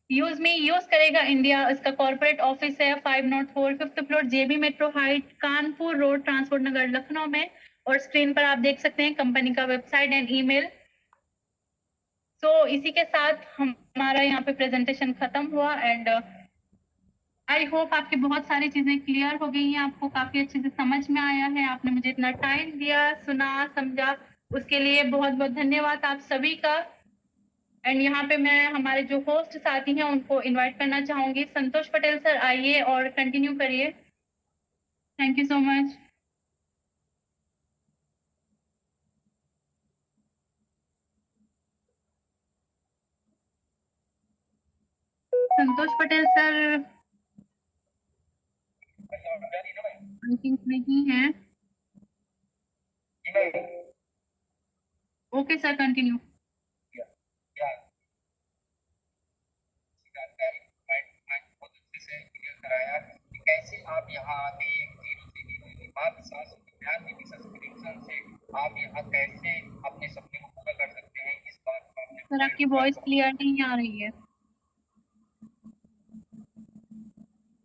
यूज मी यूज करेगा इंडिया, इसका कॉर्पोरेट ऑफिस है 504 5th floor JB metro height Kanpur road transport Nagar Lucknow में। और स्क्रीन पर आप देख सकते हैं कंपनी का वेबसाइट एंड ईमेल। तो इसी के साथ हमारा यहाँ पे प्रेजेंटेशन खत्म हुआ एंड आई होप आपकी बहुत सारी चीजें क्लियर हो गई हैं, आपको काफी अच्छे से समझ में आया है। आपने मुझे इतना टाइम दिया, सुना, समझा, उसके लिए बहुत बहुत धन्यवाद आप सभी का। एंड यहाँ पे मैं हमारे जो होस्ट साथी हैं उनको इनवाइट करना चाहूंगी। संतोष पटेल सर आइए और कंटिन्यू करिए। Thank you so much. Santosh Patel sir नहीं है। Okay sir continue. कैसे आप यहाँ आके एक जीरो से मात्र 799 सब्सक्रिप्शन से आप यहाँ कैसे अपने सपने को पूरा कर सकते हैं, इस बात को आपने सर आपकी वॉइस क्लियर नहीं आ रही है।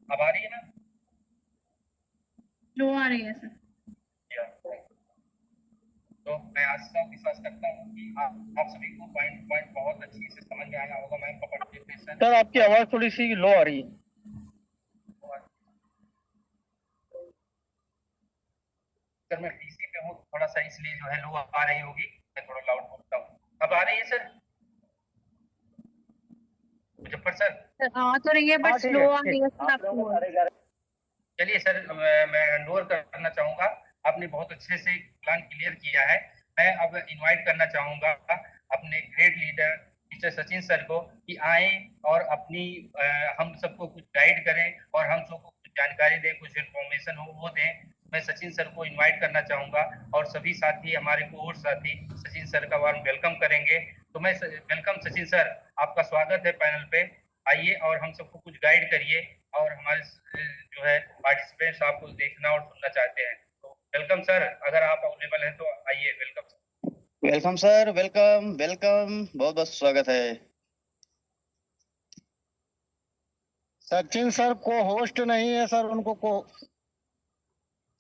अब आ रही है ना? लो आ रही है सर। तो मैं आशा विश्वास करता हूँ कि आप सभी को पॉइंट बहुत अच्छी से समझ में आया होगा। मैम का पार्टिसिपेशन। सर आपकी आवाज थोड़ी सी लो आ रही है। सर मैं डीसी पे हूँ थोड़ा सा, इसलिए जो है लो आ रही होगी, मैं थोड़ा लाउड बोलता हूँ। अब आ रही है सर मुजफ्फर सर? आ तो रही है बट स्लो आ रही है सर आपको। चलिए सर मैं हैंड ओवर करना चाहूंगा। आपने बहुत अच्छे से प्लान क्लियर किया है। मैं अब इनवाइट करना चाहूंगा अपने great leader mister Sachin sir को कि आए और अपनी हम सबको कुछ गाइड करें और हम सबको कुछ जानकारी दें, कुछ इन्फॉर्मेशन हो वो दें। मैं सचिन सर को इनवाइट करना चाहूंगा और सभी साथी हमारे कोर साथी सचिन सर का वार्म वेलकम करेंगे। तो मैं वेलकम सचिन सर, आपका स्वागत है पैनल पे। आइए और हम सबको कुछ गाइड करिए और हमारे जो है पार्टिसिपेंट्स आपको देखना और सुनना चाहते हैं। तो वेलकम सर, अगर आप अवेलेबल हैं तो आइए। Welcome sir. Welcome sir, welcome welcome, बहुत बहुत स्वागत है। सचिन सर को होस्ट नहीं है सर, उनको को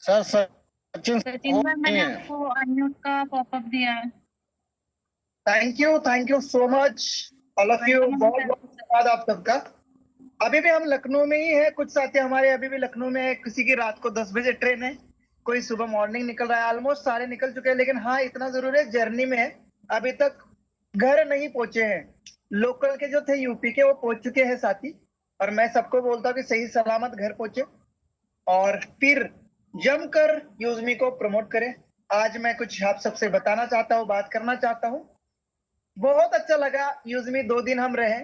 सर सचिन सचिन सर मैंने आपको अनम्यूट का पॉपअप दिया है। Thank you so much all of you. बहुत बहुत धन्यवाद आप सबका। अभी भी हम लखनऊ में ही है, कुछ साथी हमारे अभी भी लखनऊ में है। किसी की रात को 10 बजे ट्रेन है, कोई सुबह मॉर्निंग निकल रहा है। ऑलमोस्ट सारे निकल चुके हैं, लेकिन हाँ इतना जरूर है जर्नी में है, अभी तक घर नहीं पहुंचे हैं। लोकल के जो थे यूपी के वो पहुंच चुके हैं साथी, और मैं सबको बोलता हूँ कि सही सलामत घर पहुंचे और फिर जमकर यूजमी को प्रमोट करें। आज मैं कुछ आप सबसे बताना चाहता हूँ, बात करना चाहता हूँ। बहुत अच्छा लगा यूजमी, 2 दिन हम रहे।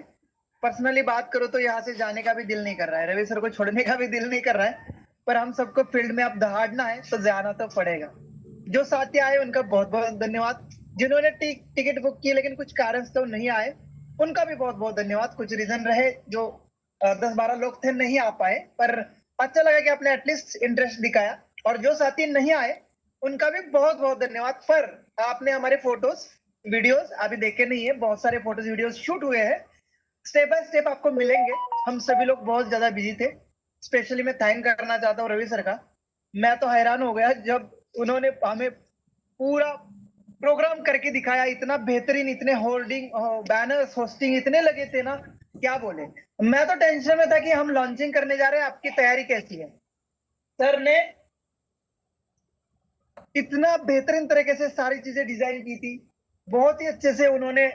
पर्सनली बात करो तो यहाँ से जाने का भी दिल नहीं कर रहा है, रवि सर को छोड़ने का भी दिल नहीं कर रहा है, पर हम सबको फील्ड में अब दहाड़ना है तो जाना तो पड़ेगा। जो साथी आए उनका बहुत बहुत धन्यवाद। जिन्होंने टिकट बुक की लेकिन कुछ कारण से तो नहीं आए, उनका भी बहुत बहुत धन्यवाद। कुछ रीजन रहे जो 10-12 लोग थे नहीं आ पाए, पर अच्छा लगा कि आपने एटलीस्ट इंटरेस्ट दिखाया। और जो साथी नहीं आए उनका भी बहुत बहुत धन्यवाद। पर आपने हमारे फोटोज वीडियोस अभी देखे नहीं है, बहुत सारे फोटोज वीडियोस शूट हुए हैं, स्टेप बाय स्टेप आपको मिलेंगे। हम सभी लोग बहुत ज्यादा बिजी थे। स्पेशली मैं थैंक करना चाहता हूँ रवि सर का। मैं तो हैरान हो गया जब उन्होंने हमें पूरा प्रोग्राम करके दिखाया, इतना बेहतरीन, इतने होर्डिंग, बैनर्स, होस्टिंग इतने लगे थे ना, क्या बोले। मैं तो टेंशन में था कि हम लॉन्चिंग करने जा रहे हैं, आपकी तैयारी कैसी है। सर ने इतना बेहतरीन तरीके से सारी चीजें डिजाइन की थी, बहुत ही अच्छे से उन्होंने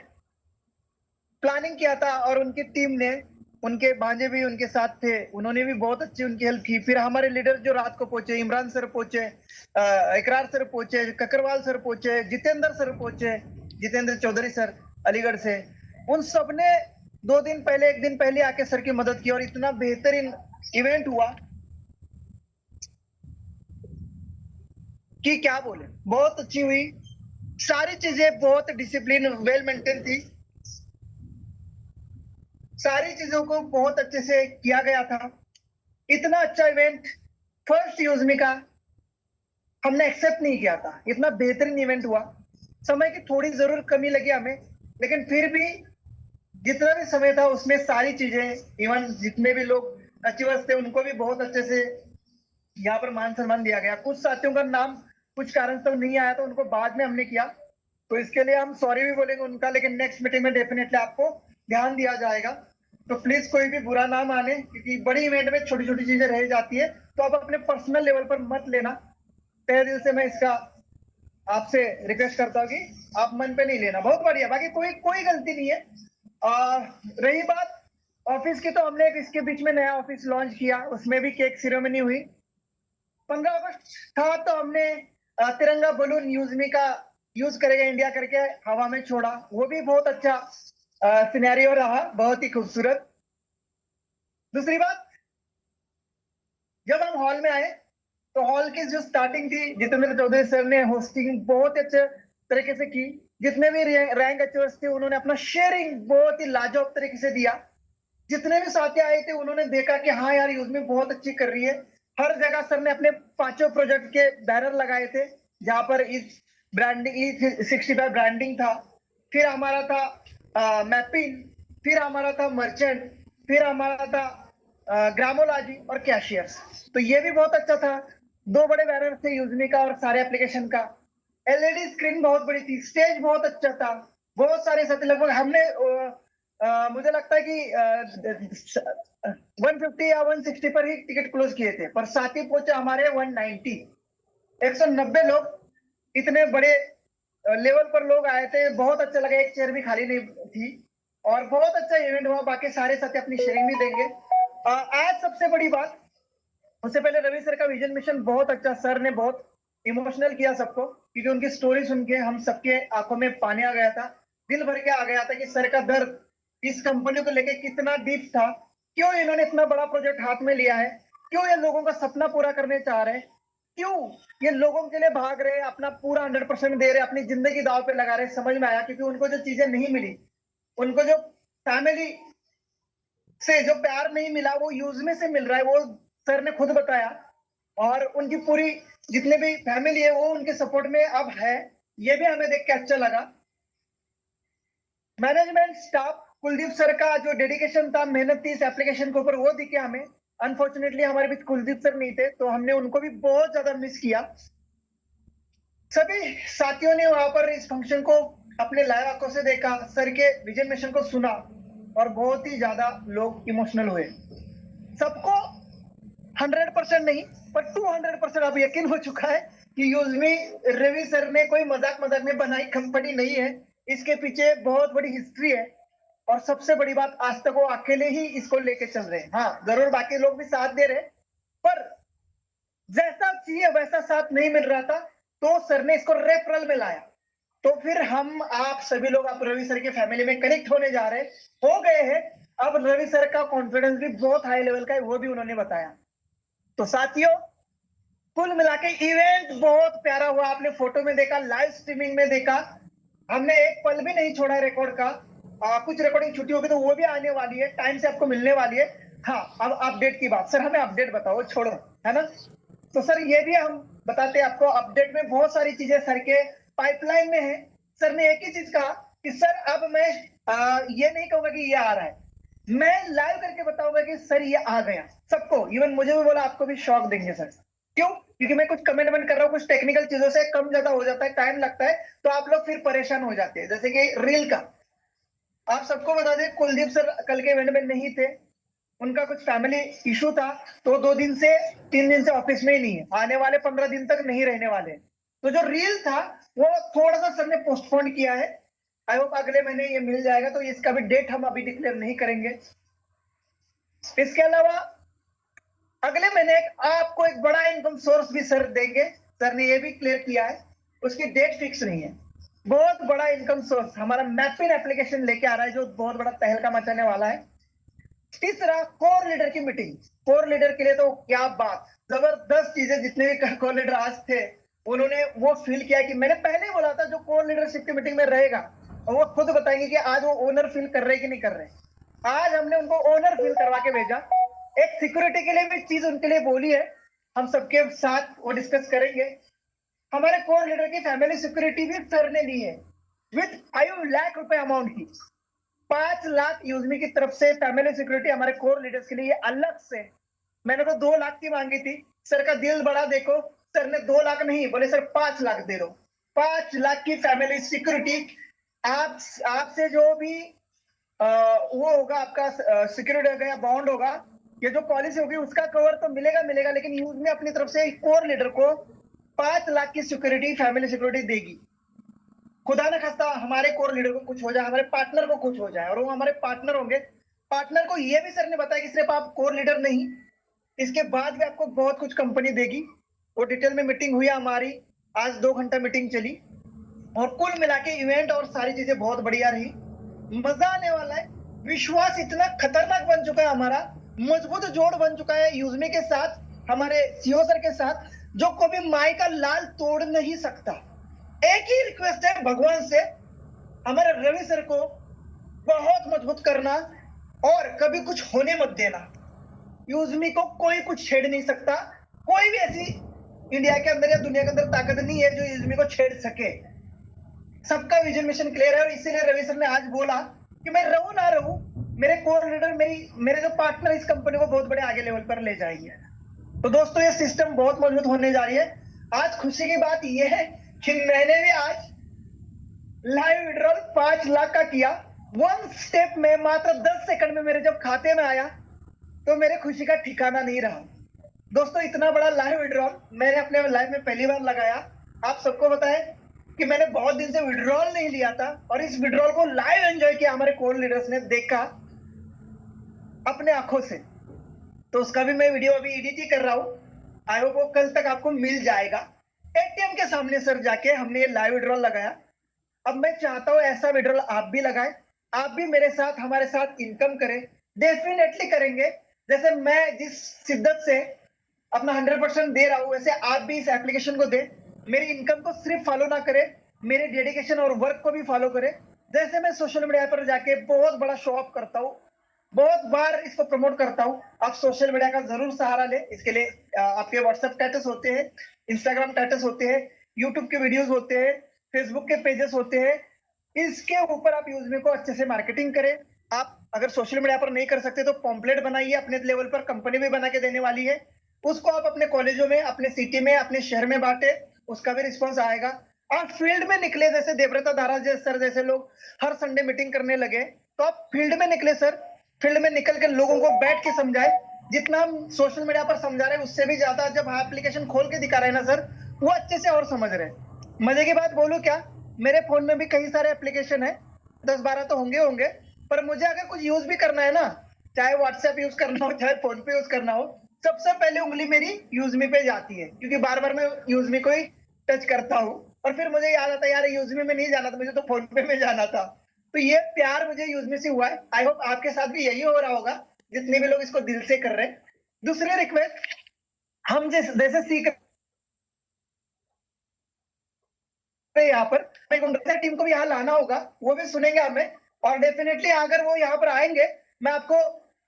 प्लानिंग किया था, और उनकी टीम ने, उनके भांजे भी उनके साथ थे, उन्होंने भी बहुत अच्छी उनकी हेल्प की। फिर हमारे लीडर जो रात को पहुंचे, इमरान सर पहुंचे, इकरार सर पहुंचे, ककरवाल सर पहुंचे, जितेंद्र सर पहुंचे, जितेंद्र चौधरी सर अलीगढ़ से, उन सब ने 2 दिन पहले, 1 दिन पहले आके सर की मदद की, और इतना बेहतरीन इवेंट हुआ कि क्या बोले, बहुत अच्छी हुई। सारी चीजें बहुत डिसिप्लिन, वेल मेंटेन थी, सारी चीजों को बहुत अच्छे से किया गया था। इतना अच्छा इवेंट फर्स्ट यूजमी का हमने एक्सेप्ट नहीं किया था, इतना बेहतरीन इवेंट हुआ। समय की थोड़ी जरूर कमी लगी हमें, लेकिन फिर भी जितना भी समय था उसमें सारी चीजें, इवन जितने भी लोग अचीवर्स थे उनको भी बहुत अच्छे से यहाँ पर मान सम्मान दिया गया। कुछ साथियों का नाम कुछ कारण से नहीं आया, तो उनको बाद में हमने किया, तो इसके लिए हम सॉरी भी बोलेंगे उनका, लेकिन नेक्स्ट मीटिंग में डेफिनेटली आपको ध्यान दिया जाएगा। तो प्लीज कोई भी बुरा ना माने, क्योंकि बड़ी इवेंट में छोटी छोटी चीजें रह जाती है, तो आप अपने पर्सनल लेवल पर मत लेना। तहे दिल से मैं इसका आपसे रिक्वेस्ट करता हूँ कि आप मन पे नहीं लेना। बहुत बढ़िया, बाकी कोई कोई गलती नहीं है। रही बात ऑफिस की, तो हमने एक इसके बीच में नया ऑफिस लॉन्च किया, उसमें भी केक सेरेमनी हुई। 15 अगस्त था तो हमने तिरंगा बलून यूजमी का यूज करेगा इंडिया करके हवा में छोड़ा, वो भी बहुत अच्छा सिनेरियो रहा, बहुत ही खूबसूरत। दूसरी बात, जब हम हॉल में आए तो हॉल की जो स्टार्टिंग थी, जितेंद्र चौधरी सर ने होस्टिंग बहुत अच्छे तरीके से की। जितने भी रैंक अचीवर्स थे उन्होंने अपना शेयरिंग बहुत ही लाजवाब तरीके से दिया। जितने भी साथी आए थे उन्होंने देखा कि हाँ यार यूजमी बहुत अच्छी कर रही है। हर जगह सर ने अपने 5 प्रोजेक्ट के बैनर लगाए थे, जहां पर इस ब्रांडिंग E65 ब्रांडिंग था, फिर हमारा था मैपिंग, फिर हमारा था मर्चेंट, फिर हमारा था ग्रामोलॉजी और कैशियर्स। तो ये भी बहुत अच्छा था। 2 बड़े बैनर थे यूजमी का और सारे एप्लीकेशन का। एलईडी स्क्रीन बहुत बड़ी थी, स्टेज बहुत अच्छा था, बहुत सारे साथी, लगभग हमने मुझे लगता है कि 150 या 160 पर ही टिकट क्लोज किए थे, पर साथी पहुंचे हमारे 190, 190 लोग, इतने बड़े लेवल पर लोग आए थे। बहुत अच्छा लगा, एक चेयर भी खाली नहीं थी, और बहुत अच्छा इवेंट हुआ। बाकी सारे साथी अपनी शेयरिंग भी देंगे। आज सबसे बड़ी बात, उससे पहले रवि सर का विजन मिशन बहुत अच्छा, सर ने बहुत इमोशनल किया सबको, क्योंकि उनकी स्टोरी सुन के हम सबके आंखों में पानी आ गया था, दिल भर के आ गया था कि सर का दर्द इस कंपनी को लेके कितना डीप था, क्यों इन्होंने इतना बड़ा प्रोजेक्ट हाथ में लिया है, क्यों ये लोगों का सपना पूरा करने चाह रहे हैं, क्यों ये लोगों के लिए भाग रहे हैं, अपना पूरा 100% दे रहे, अपनी जिंदगी दांव पे लगा रहे। समझ में आया, क्योंकि उनको जो चीजें नहीं मिली, उनको जो फैमिली से जो प्यार नहीं मिला, वो यूजमे से मिल रहा है, वो सर ने खुद बताया। और उनकी पूरी जितने भी फैमिली है वो उनके सपोर्ट में अब है, ये भी हमें देख के अच्छा लगा। मैनेजमेंट स्टाफ, कुलदीप सर का जो डेडिकेशन था, मेहनत थी इस एप्लीकेशन के ऊपर, वो दिखे हमें। अनफॉर्चुनेटली हमारे बीच कुलदीप सर नहीं थे, तो हमने उनको भी बहुत ज्यादा मिस किया। सभी साथियों ने वहां पर इस फंक्शन को अपने लाइव आंखों से देखा, सर के विजन मिशन को सुना, और बहुत ही ज्यादा लोग इमोशनल हुए। सबको 100% नहीं, पर 200% अब यकीन हो चुका है कि यूजमी रवि सर ने कोई मजाक मजाक में बनाई कंपनी नहीं है, इसके पीछे बहुत बड़ी हिस्ट्री है। और सबसे बड़ी बात, आज तक वो अकेले ही इसको लेके चल रहे हैं। हाँ जरूर बाकी लोग भी साथ दे रहे, पर जैसा चाहिए वैसा साथ नहीं मिल रहा था, तो सर ने इसको रेफरल में लाया। तो फिर हम आप सभी लोग आप रवि सर की फैमिली में कनेक्ट होने जा रहे हो गए हैं। अब रवि सर का कॉन्फिडेंस भी बहुत हाई लेवल का है, वो भी उन्होंने बताया। तो साथियों, कुल मिला के इवेंट बहुत प्यारा हुआ। आपने फोटो में देखा, लाइव स्ट्रीमिंग में देखा, हमने एक पल भी नहीं छोड़ा रिकॉर्ड का। कुछ रिकॉर्डिंग छुट्टी होगी तो वो भी आने वाली है, टाइम से आपको मिलने वाली है। हाँ, अब अपडेट की बात, सर हमें अपडेट बताओ, छोड़ो, है ना। तो सर ये भी हम बताते हैं आपको, अपडेट में बहुत सारी चीजें सर के पाइपलाइन में है। सर ने एक ही चीज कहा कि सर अब मैं ये नहीं कहूंगा कि ये आ रहा है, मैं लाइव करके बताऊंगा कि सर ये आ गया। सबको, इवन मुझे भी बोला आपको भी शॉक देंगे सर। क्यों? क्योंकि मैं कुछ कमेंटमेंट कर रहा हूँ, कुछ टेक्निकल चीजों से कम ज्यादा हो जाता है, टाइम लगता है, तो आप लोग फिर परेशान हो जाते हैं। जैसे कि रील का आप सबको बता दें, कुलदीप सर कल के इवेंट में नहीं थे, उनका कुछ फैमिली इशू था, तो 2 दिन से 3 दिन से ऑफिस में ही नहीं है, आने वाले 15 दिन तक नहीं रहने वाले। तो जो रील था वो थोड़ा सा सर ने पोस्टपोन किया है, आई होप अगले महीने ये मिल जाएगा, तो इसका भी डेट हम अभी डिक्लेयर नहीं करेंगे। इसके अलावा अगले महीने आपको एक बड़ा इनकम सोर्स भी सर देंगे, सर ने ये भी क्लियर किया है, उसकी डेट फिक्स नहीं है। बहुत बड़ा इनकम सोर्स हमारा मैपिन एप्लीकेशन लेके आ रहा है, जो बहुत बड़ा तहलका मचाने वाला है। तीसरा, कोर लीडर की मीटिंग। कोर लीडर के लिए तो क्या बात, जबरदस्त चीजें, जितने भी कोर लीडर आज थे उन्होंने वो फील किया कि मैंने पहले ही बोला था जो कोर लीडरशिप की मीटिंग में रहेगा, और वो खुद बताएंगे कि आज वो ओनर फील कर रहे कि नहीं कर रहे। आज हमने उनको ओनर फील करवा के भेजा। एक सिक्योरिटी के लिए भी चीज उनके लिए बोली है, हम सबके साथ वो डिस्कस करेंगे। हमारे कोर लीडर की फैमिली सिक्योरिटी भी सर ने ली है विद 5 लाख रुपए अमाउंट की। 5 लाख यूजमी की तरफ से फैमिली सिक्योरिटी हमारे कोर लीडर्स के लिए अलग से। मैंने तो 2 लाख की मांगी थी, सर का दिल बड़ा देखो, सर ने 2 लाख नहीं बोले, सर 5 लाख दे दो। 5 लाख की फैमिली सिक्योरिटी। आपसे जो भी वो होगा, आपका सिक्योरिटी होगा या बॉन्ड होगा, ये जो पॉलिसी होगी उसका कवर तो मिलेगा, लेकिन यूज में अपनी तरफ से कोर लीडर को 5 लाख की सिक्योरिटी, फैमिली सिक्योरिटी देगी। खुदा न खास्ता हमारे कोर लीडर को कुछ हो जाए, हमारे पार्टनर को कुछ हो जाए, और वो हमारे पार्टनर होंगे। पार्टनर को ये भी सर ने बताया कि सिर्फ आप कोर लीडर नहीं, इसके बाद भी आपको बहुत कुछ कंपनी देगी। वो डिटेल में मीटिंग हुई हमारी, आज 2 घंटा मीटिंग चली, और कुल मिला के इवेंट और सारी चीजें बहुत बढ़िया रही, मजा आने वाला है। विश्वास इतना खतरनाक बन चुका है हमारा, मजबूत जोड़ बन चुका है यूजमी के साथ, हमारे सीओ सर के साथ, जो कभी माई का लाल तोड़ नहीं सकता। एक ही रिक्वेस्ट है भगवान से, हमारे रवि सर को बहुत मजबूत करना, और कभी कुछ होने मत देना। यूजमी को कोई कुछ छेड़ नहीं सकता, कोई भी ऐसी इंडिया के अंदर या दुनिया के अंदर ताकत नहीं है जो यूजमी को छेड़ सके। सबका विजन मिशन क्लियर है, और इसीलिए रवि सर ने आज बोला कि मैं रहूं ना रहूं, मेरे कोर लीडर, मेरे जो पार्टनर इस कंपनी को बहुत बड़े आगे लेवल पर ले जाएंगे। तो दोस्तों ये सिस्टम बहुत मजबूत होने जा रही है। आज खुशी की बात यह है कि मैंने भी आज लाइव विड्रॉल 5 लाख का किया। 1 स्टेप में मात्र 10 सेकंड में मेरे जब खाते में आया तो मेरे खुशी का ठिकाना नहीं रहा। दोस्तों इतना बड़ा लाइव विड्रॉल मैंने अपने लाइफ में पहली बार लगाया। आप सबको बताएं कि मैंने बहुत दिन से विड्रॉल नहीं लिया था, और इस विड्रॉल को लाइव एंजॉय किया, हमारे कोर लीडर्स ने देखा अपने आंखों से। तो उसका भी मैं वीडियो अभी एडिट ही कर रहा हूं, आई होप वो कल तक आपको मिल जाएगा। एटीएम के सामने सर जाके हमने ये लाइव विड्रॉल लगाया। अब मैं चाहता हूं ऐसा विड्रॉल आप भी लगाएं, आप भी मेरे साथ, हमारे साथ इनकम करें। डेफिनेटली करेंगे। जैसे मैं जिस शिद्दत से अपना 100% दे रहा हूं, वैसे आप भी इस एप्लीकेशन को दें। मेरी इनकम को सिर्फ फॉलो ना करें, मेरे डेडिकेशन और वर्क को भी फॉलो करें। जैसे मैं सोशल मीडिया पर जाके बहुत बड़ा शो ऑफ करता हूँ, बहुत बार इसको प्रमोट करता हूँ, आप सोशल मीडिया का जरूर सहारा ले। इसके लिए आपके व्हाट्सएप स्टेटस होते हैं, इंस्टाग्राम स्टेटस होते हैं, यूट्यूब के वीडियोस होते हैं, फेसबुक के पेजेस होते हैं। इसके ऊपर आप यूजमी को अच्छे से मार्केटिंग करें। आप अगर सोशल मीडिया पर नहीं कर सकते तो पॉम्पलेट बनाइए, अपने लेवल पर कंपनी भी बना के देने वाली है, उसको आप अपने कॉलेजों में, अपने सिटी में, अपने शहर में बांटे, उसका भी रिस्पॉन्स आएगा। आप फील्ड में निकले, जैसे देवव्रता दारा सर जैसे लोग हर संडे मीटिंग करने लगे, तो आप फील्ड में निकले सर। फील्ड में निकल के लोगों को बैठ के समझाए। जितना हम सोशल मीडिया पर समझा रहे हैं उससे भी ज्यादा जब एप्लीकेशन खोल के दिखा रहे हैं ना सर, वो अच्छे से और समझ रहे हैं। मजे की बात बोलूं क्या, मेरे फोन में भी कई सारे एप्लीकेशन है, 10-12 तो होंगे, पर मुझे अगर कुछ यूज भी करना है ना, चाहे व्हाट्सएप यूज करना हो, चाहे फोन पे यूज करना हो, सबसे पहले उंगली मेरी यूजमी पे जाती है, क्योंकि बार बार मैं यूजमी को ही टच करता हूँ, और फिर मुझे याद आता है यार यूजमी में नहीं जाना था, मुझे तो फोन पे में जाना था। तो ये प्यार मुझे यूजमी से हुआ है। आई होप आपके साथ भी यही हो रहा होगा, जितने भी लोग इसको दिल से कर रहे हैं। दूसरी रिक्वेस्ट, हम जैसे सीख यहाँ पर टीम को भी यहाँ लाना होगा, वो भी सुनेंगे हमें, और डेफिनेटली अगर वो यहाँ पर आएंगे, मैं आपको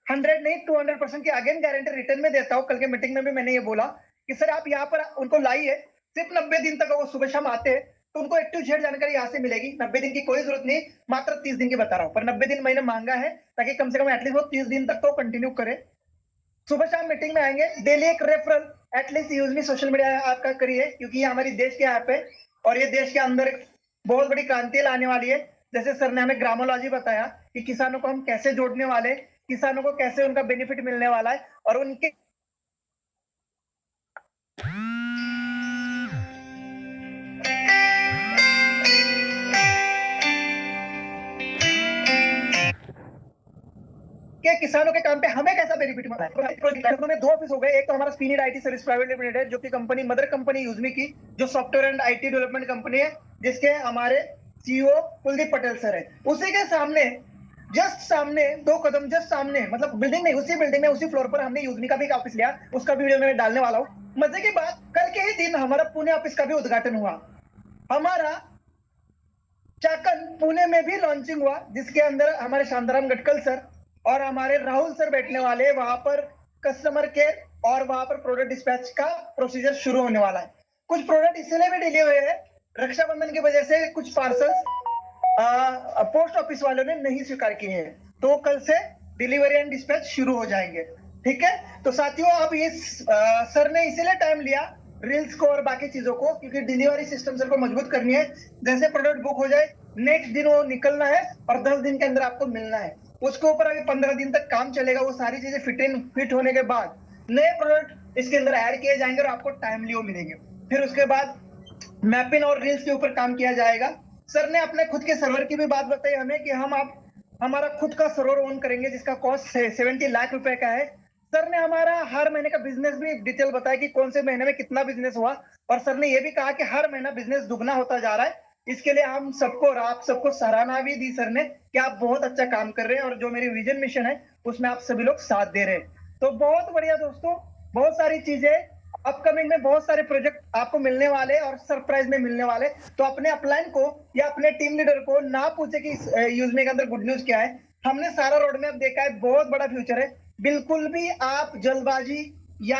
100 नहीं 200% की अगेन गारंटी रिटर्न में देता हूँ। कल के मीटिंग में भी मैंने ये बोला कि सर आप यहाँ पर उनको लाइए, सिर्फ 90 दिन तक वो सुबह शाम आते हैं तो उनको एक्टिव शेयर जानकारी यहाँ से मिलेगी। 90 दिन की कोई जरूरत नहीं, मात्र 30 दिन की बता रहा हूँ, पर 90 दिन मैंने मांगा है ताकि कम से कम एटलीस्ट वो 30 दिन तक तो कंटिन्यू करे। सुबह शाम मीटिंग में आएंगे, डेली एक referral at least use me social media आपका करिए, क्योंकि ये हमारी देश के ऐप है और ये देश के अंदर बहुत बड़ी क्रांति लाने वाली है। जैसे सर ने हमें ग्रामोलॉजी बताया कि किसानों को हम कैसे जोड़ने वाले, किसानों को कैसे उनका बेनिफिट मिलने वाला है और उनके के किसानों के काम पे हमें कैसा बेनिफिट मिला है। लखनऊ में 2 ऑफिस हो गए। एक तो हमारा स्पीनिड आईटी सर्विस प्राइवेट लिमिटेड है, जो कि कंपनी मदर कंपनी यूजमी की, जो software and IT development company है, जिसके हमारे सीईओ कुलदीप पटेल सर है। उसी के सामने, जस्ट सामने 2 कदम जस्ट सामने, मतलब बिल्डिंग नहीं, उसी बिल्डिंग में उसी फ्लोर पर हमने यूजमी का भी एक ऑफिस लिया। उसका भी वीडियो मैं डालने वाला हूँ। मजे की बात, कल के ही दिन हमारा पुणे ऑफिस का भी उद्घाटन हुआ। हमारा चाकन पुणे में भी लॉन्चिंग हुआ, जिसके अंदर हमारे शांताराम गटकल सर और हमारे राहुल सर बैठने वाले। वहां पर कस्टमर केयर और वहां पर प्रोडक्ट डिस्पैच का प्रोसीजर शुरू होने वाला है। कुछ प्रोडक्ट इसलिए भी डिले हुए हैं, रक्षाबंधन की वजह से कुछ पार्सल्स पोस्ट ऑफिस वालों ने नहीं स्वीकार किए हैं, तो कल से डिलीवरी एंड डिस्पैच शुरू हो जाएंगे। ठीक है, तो साथियों अब ये सर ने इसीलिए टाइम लिया रील्स को और बाकी चीजों को, क्योंकि डिलीवरी सिस्टम सर को मजबूत करनी है। जैसे प्रोडक्ट बुक हो जाए, नेक्स्ट दिन वो निकलना है और 10 दिन के अंदर आपको मिलना है। उसके ऊपर अभी 15 दिन तक काम चलेगा। वो सारी चीजें फिट होने के बाद नए प्रोडक्ट इसके अंदर ऐड किए जाएंगे और आपको टाइमली वो मिलेंगे। फिर उसके बाद मैपिंग और रील्स के ऊपर काम किया जाएगा। सर ने अपने खुद के सर्वर की भी बात बताई हमें कि हम आप हमारा खुद का सर्वर ओन करेंगे, जिसका कॉस्ट 70 लाख रुपए का है। सर ने हमारा हर महीने का बिजनेस भी डिटेल बताया कि कौन से महीने में कितना बिजनेस हुआ, और सर ने ये भी कहा कि हर महीना बिजनेस दुगना होता जा रहा है। इसके लिए हम सबको और आप सबको सराहना भी दी सर ने कि आप बहुत अच्छा काम कर रहे हैं और जो मेरी विजन मिशन है उसमें आप सभी लोग साथ दे रहे हैं। तो बहुत बढ़िया दोस्तों, बहुत सारी चीजें अपकमिंग में, बहुत सारे प्रोजेक्ट आपको मिलने वाले और सरप्राइज में मिलने वाले। तो अपने अपलाइन को या अपने टीम लीडर को ना पूछे कि यूजमी के अंदर गुड न्यूज क्या है। हमने सारा रोड मैप देखा है, बहुत बड़ा फ्यूचर है। बिल्कुल भी आप जल्दबाजी या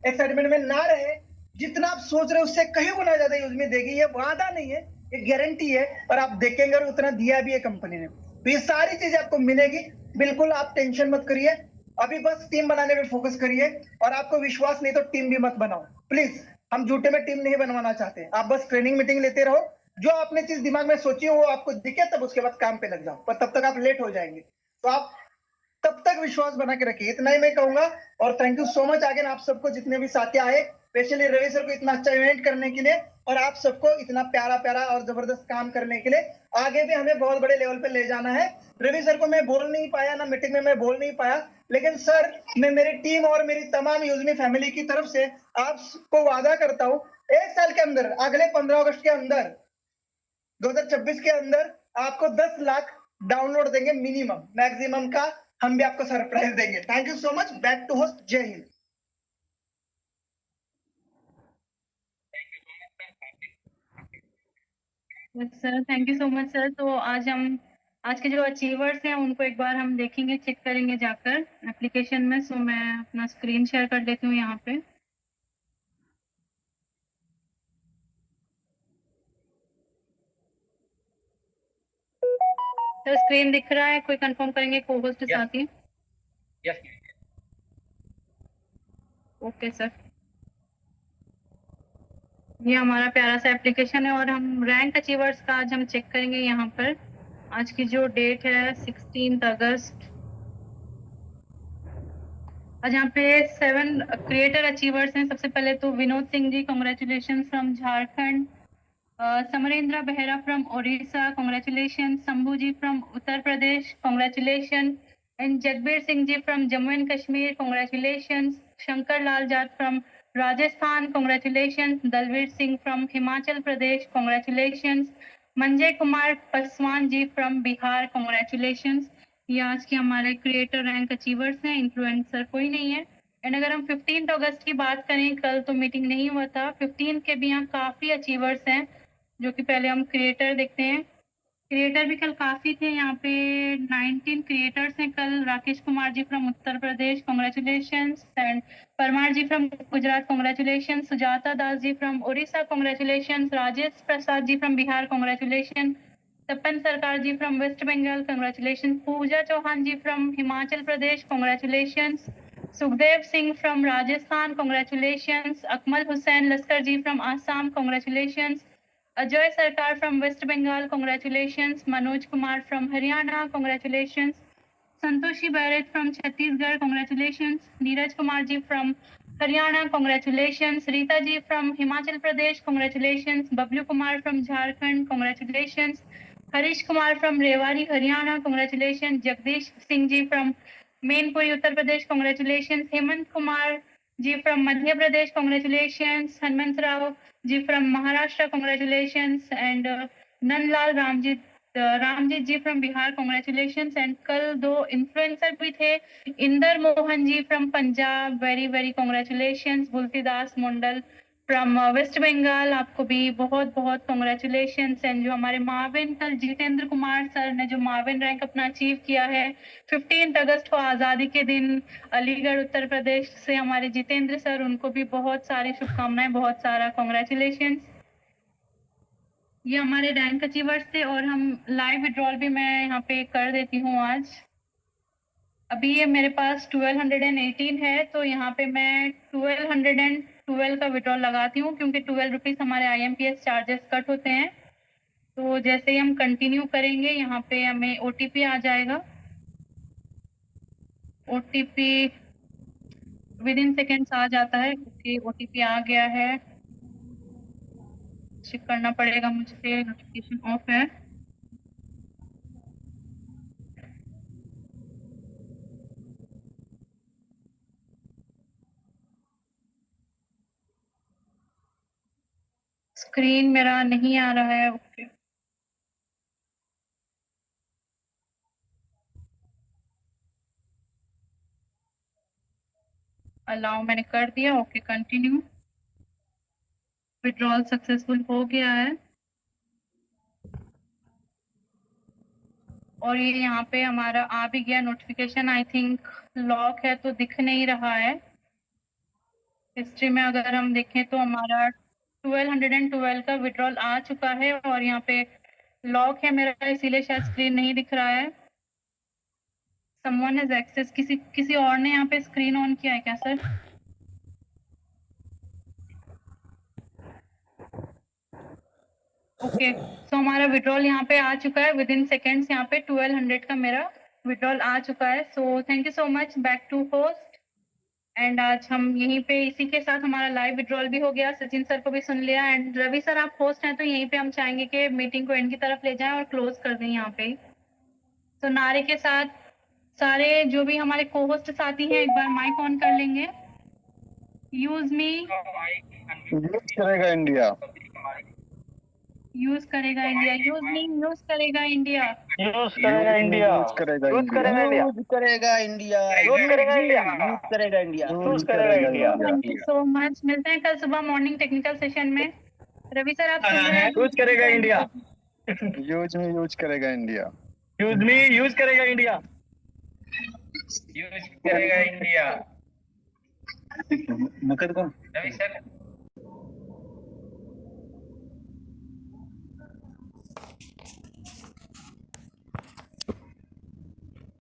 एक्साइटमेंट में ना रहे। जितना आप सोच रहे हो उससे कहीं गुना ज्यादा यूजमी देगी। ये वादा नहीं है, ये गारंटी है, और आप देखेंगे और उतना दिया भी है कंपनी ने। तो ये सारी चीजें आपको मिलेगी, बिल्कुल आप टेंशन मत करिए। अभी बस टीम बनाने में फोकस करिए, और आपको विश्वास नहीं तो टीम भी मत बनाओ प्लीज। हम झूठे में टीम नहीं बनवाना चाहते। आप बस ट्रेनिंग मीटिंग लेते रहो, जो आपने चीज दिमाग में सोची हो वो आपको दिखे, तब उसके बाद काम पे लग जाओ, पर तब तक आप लेट हो जाएंगे। तो आप तब तक विश्वास बना के रखिए, इतना ही मैं कहूंगा। और thank you so much again आप सबको, जितने भी साथी आए, स्पेशली रवि सर को इतना अच्छा इवेंट करने के लिए, और आप सबको इतना प्यारा प्यारा और जबरदस्त काम करने के लिए। आगे भी हमें बहुत बड़े लेवल पे ले जाना है। रवि सर को मैं बोल नहीं पाया ना, मीटिंग में मैं बोल नहीं पाया, लेकिन सर मैं मेरी टीम और मेरी तमाम यूजमी फैमिली की तरफ से आपको वादा करता हूँ, 1 साल के अंदर, अगले 15 अगस्त के अंदर, 2026 के अंदर आपको 10 लाख डाउनलोड देंगे मिनिमम, मैक्सिमम का हम भी आपको सरप्राइज देंगे। Thank you so much. Back to host, Jai Hind. Sir thank you so much sir. तो आज के जो अचीवर्स हैं उनको एक बार हम देखेंगे, चेक करेंगे जाकर एप्लीकेशन में। सो मैं अपना स्क्रीन शेयर कर देती हूँ यहाँ पे। सर स्क्रीन दिख रहा है? कोई कंफर्म करेंगे को होस्ट के साथ ही? यस। ओके सर, ये हमारा प्यारा सा एप्लीकेशन है और हम रैंक अचीवर्स का आज हम चेक करेंगे यहाँ पर। आज की जो डेट है 16 अगस्त। आज यहाँ पे 7 क्रिएटर अचीवर्स हैं। सबसे पहले तो Vinod Singh ji, congratulation from Jharkhand. Samarendra Behera from Odisha, congratulation. Shambhu ji from Uttar Pradesh, congratulation. And Jagbir Singh ji from Jammu and Kashmir, congratulation. Shankar Lal Jat from Rajasthan, congratulation. Dalvir Singh from Himachal Pradesh, congratulation. Manjay Kumar Paswan ji from Bihar, congratulation. ये आज के हमारे क्रिएटर रैंक अचीवर्स हैं, इन्फ्लुएंसर कोई नहीं है। एंड अगर हम 15 अगस्त की बात करें, कल तो मीटिंग नहीं हुआ था, 15 के भी यहाँ काफी अचीवर्स हैं, जो कि पहले हम क्रिएटर देखते हैं। क्रिएटर भी कल काफी थे, यहाँ पे 19 क्रिएटर्स हैं कल। Rakesh Kumar ji from Uttar Pradesh, congratulation. And Parmar ji from Gujarat, congratulation. Sujata Das ji from Orissa, congratulation. Rajesh Prasad ji from Bihar, congratulation. Tapan Sarkar ji from west Bengal, congratulation. Pooja Chauhan ji from Himachal Pradesh, congratulation. Sukhdev Singh from Rajasthan, congratulations. Akmal Hussain Laskarji from Assam, congratulations. Ajay Sarkar from West Bengal, congratulations. Manoj Kumar from Haryana, congratulations. Santoshi Barrett from Chhattisgarh, congratulations. Neeraj Kumar ji from Haryana, congratulations. Rita ji from Himachal Pradesh, congratulations. Bablu Kumar from Jharkhand, congratulations. Harish Kumar from Rewari, Haryana, congratulations. Jagdish Singh ji from Mainpuri, Uttar Pradesh, congratulations. Hemant Kumar ji from Madhya Pradesh, congratulations. Hanmant Rao ji from Maharashtra, congratulations. And Nanlal Ramjit ji from Bihar congratulation. And कल 2 influencer भी थे, Inder Mohan ji from Punjab, very very congratulation. Bultidas Mandal from west Bengal, आपको भी बहुत बहुत congratulation. And जो हमारे माविन कल जितेंद्र कुमार सर ने जो माविन रैंक अपना अचीव किया है 15 अगस्त को आज़ादी के दिन अलीगढ़ उत्तर प्रदेश से, हमारे जितेंद्र सर, उनको भी बहुत सारी शुभकामनाएं, बहुत सारा कॉन्ग्रेचुलेशन. ये हमारे रैंक अचीवर्स थे. और हम लाइव विड्रॉल भी मैं यहाँ पे कर देती हूँ आज. अभी ये मेरे पास 1218 है, तो यहाँ पे मैं 1212 का विड्रॉल लगाती हूँ, क्योंकि 12 रुपीज़ हमारे IMPS चार्जेस कट होते हैं. तो जैसे ही हम कंटिन्यू करेंगे, यहाँ पे हमें OTP आ जाएगा. OTP विद इन सेकेंड्स आ जाता है. OTP आ गया है, चेक करना पड़ेगा मुझे, नोटिफिकेशन ऑफ है. स्क्रीन मेरा नहीं आ रहा है. ओके, अलाउ मैंने कर दिया. Okay, continue. विड्रॉल सक्सेसफुल हो गया है. और ये यहाँ पे हमारा आ भी गया नोटिफिकेशन. आई थिंक लॉक है तो दिख नहीं रहा है. हिस्ट्री में अगर हम देखें तो हमारा 1212 का विड्रॉल आ चुका है, और यहाँ पे लॉक है मेरा, इसीलिए शायद स्क्रीन नहीं दिख रहा है. Someone has access. किसी और ने यहाँ पे स्क्रीन ऑन किया है क्या सर? ओके, सो हमारा विड्रॉल यहाँ पे आ चुका है विद इन सेकेंड्स. यहाँ पे 1200 का मेरा विड्रॉल आ चुका है. So thank you so much. Back to host. And आज हम यहीं पे इसी के साथ हमारा लाइव विड्रॉल भी हो गया. सचिन सर को भी सुन लिया. एंड रवि सर आप होस्ट हैं, तो यहीं पे हम चाहेंगे कि मीटिंग को एंड की तरफ ले जाएं और क्लोज कर दें यहाँ पे. तो नारे के साथ सारे जो भी हमारे को होस्ट साथी हैं, एक बार माइक ऑन कर लेंगे. Use me. यूज करेगा इंडिया. यूज करेगा इंडिया. Use me. यूज करेगा इंडिया. यूज करेगा इंडिया. यूज करेगा यूज करेगा इंडिया. यूज करेगा इंडिया. यूज करेगा इंडिया. यूज करेगा इंडिया. यूज करेगा India. Thank you so much. मिलते हैं कल सुबह मॉर्निंग टेक्निकल सेशन में. रवि सर आप सुन रहे हैं? यूज करेगा इंडिया. यूज में यूज करेगा इंडिया. Use me. यूज करेगा इंडिया. यूज करेगा इंडिया. मुकद कौन? रवि सर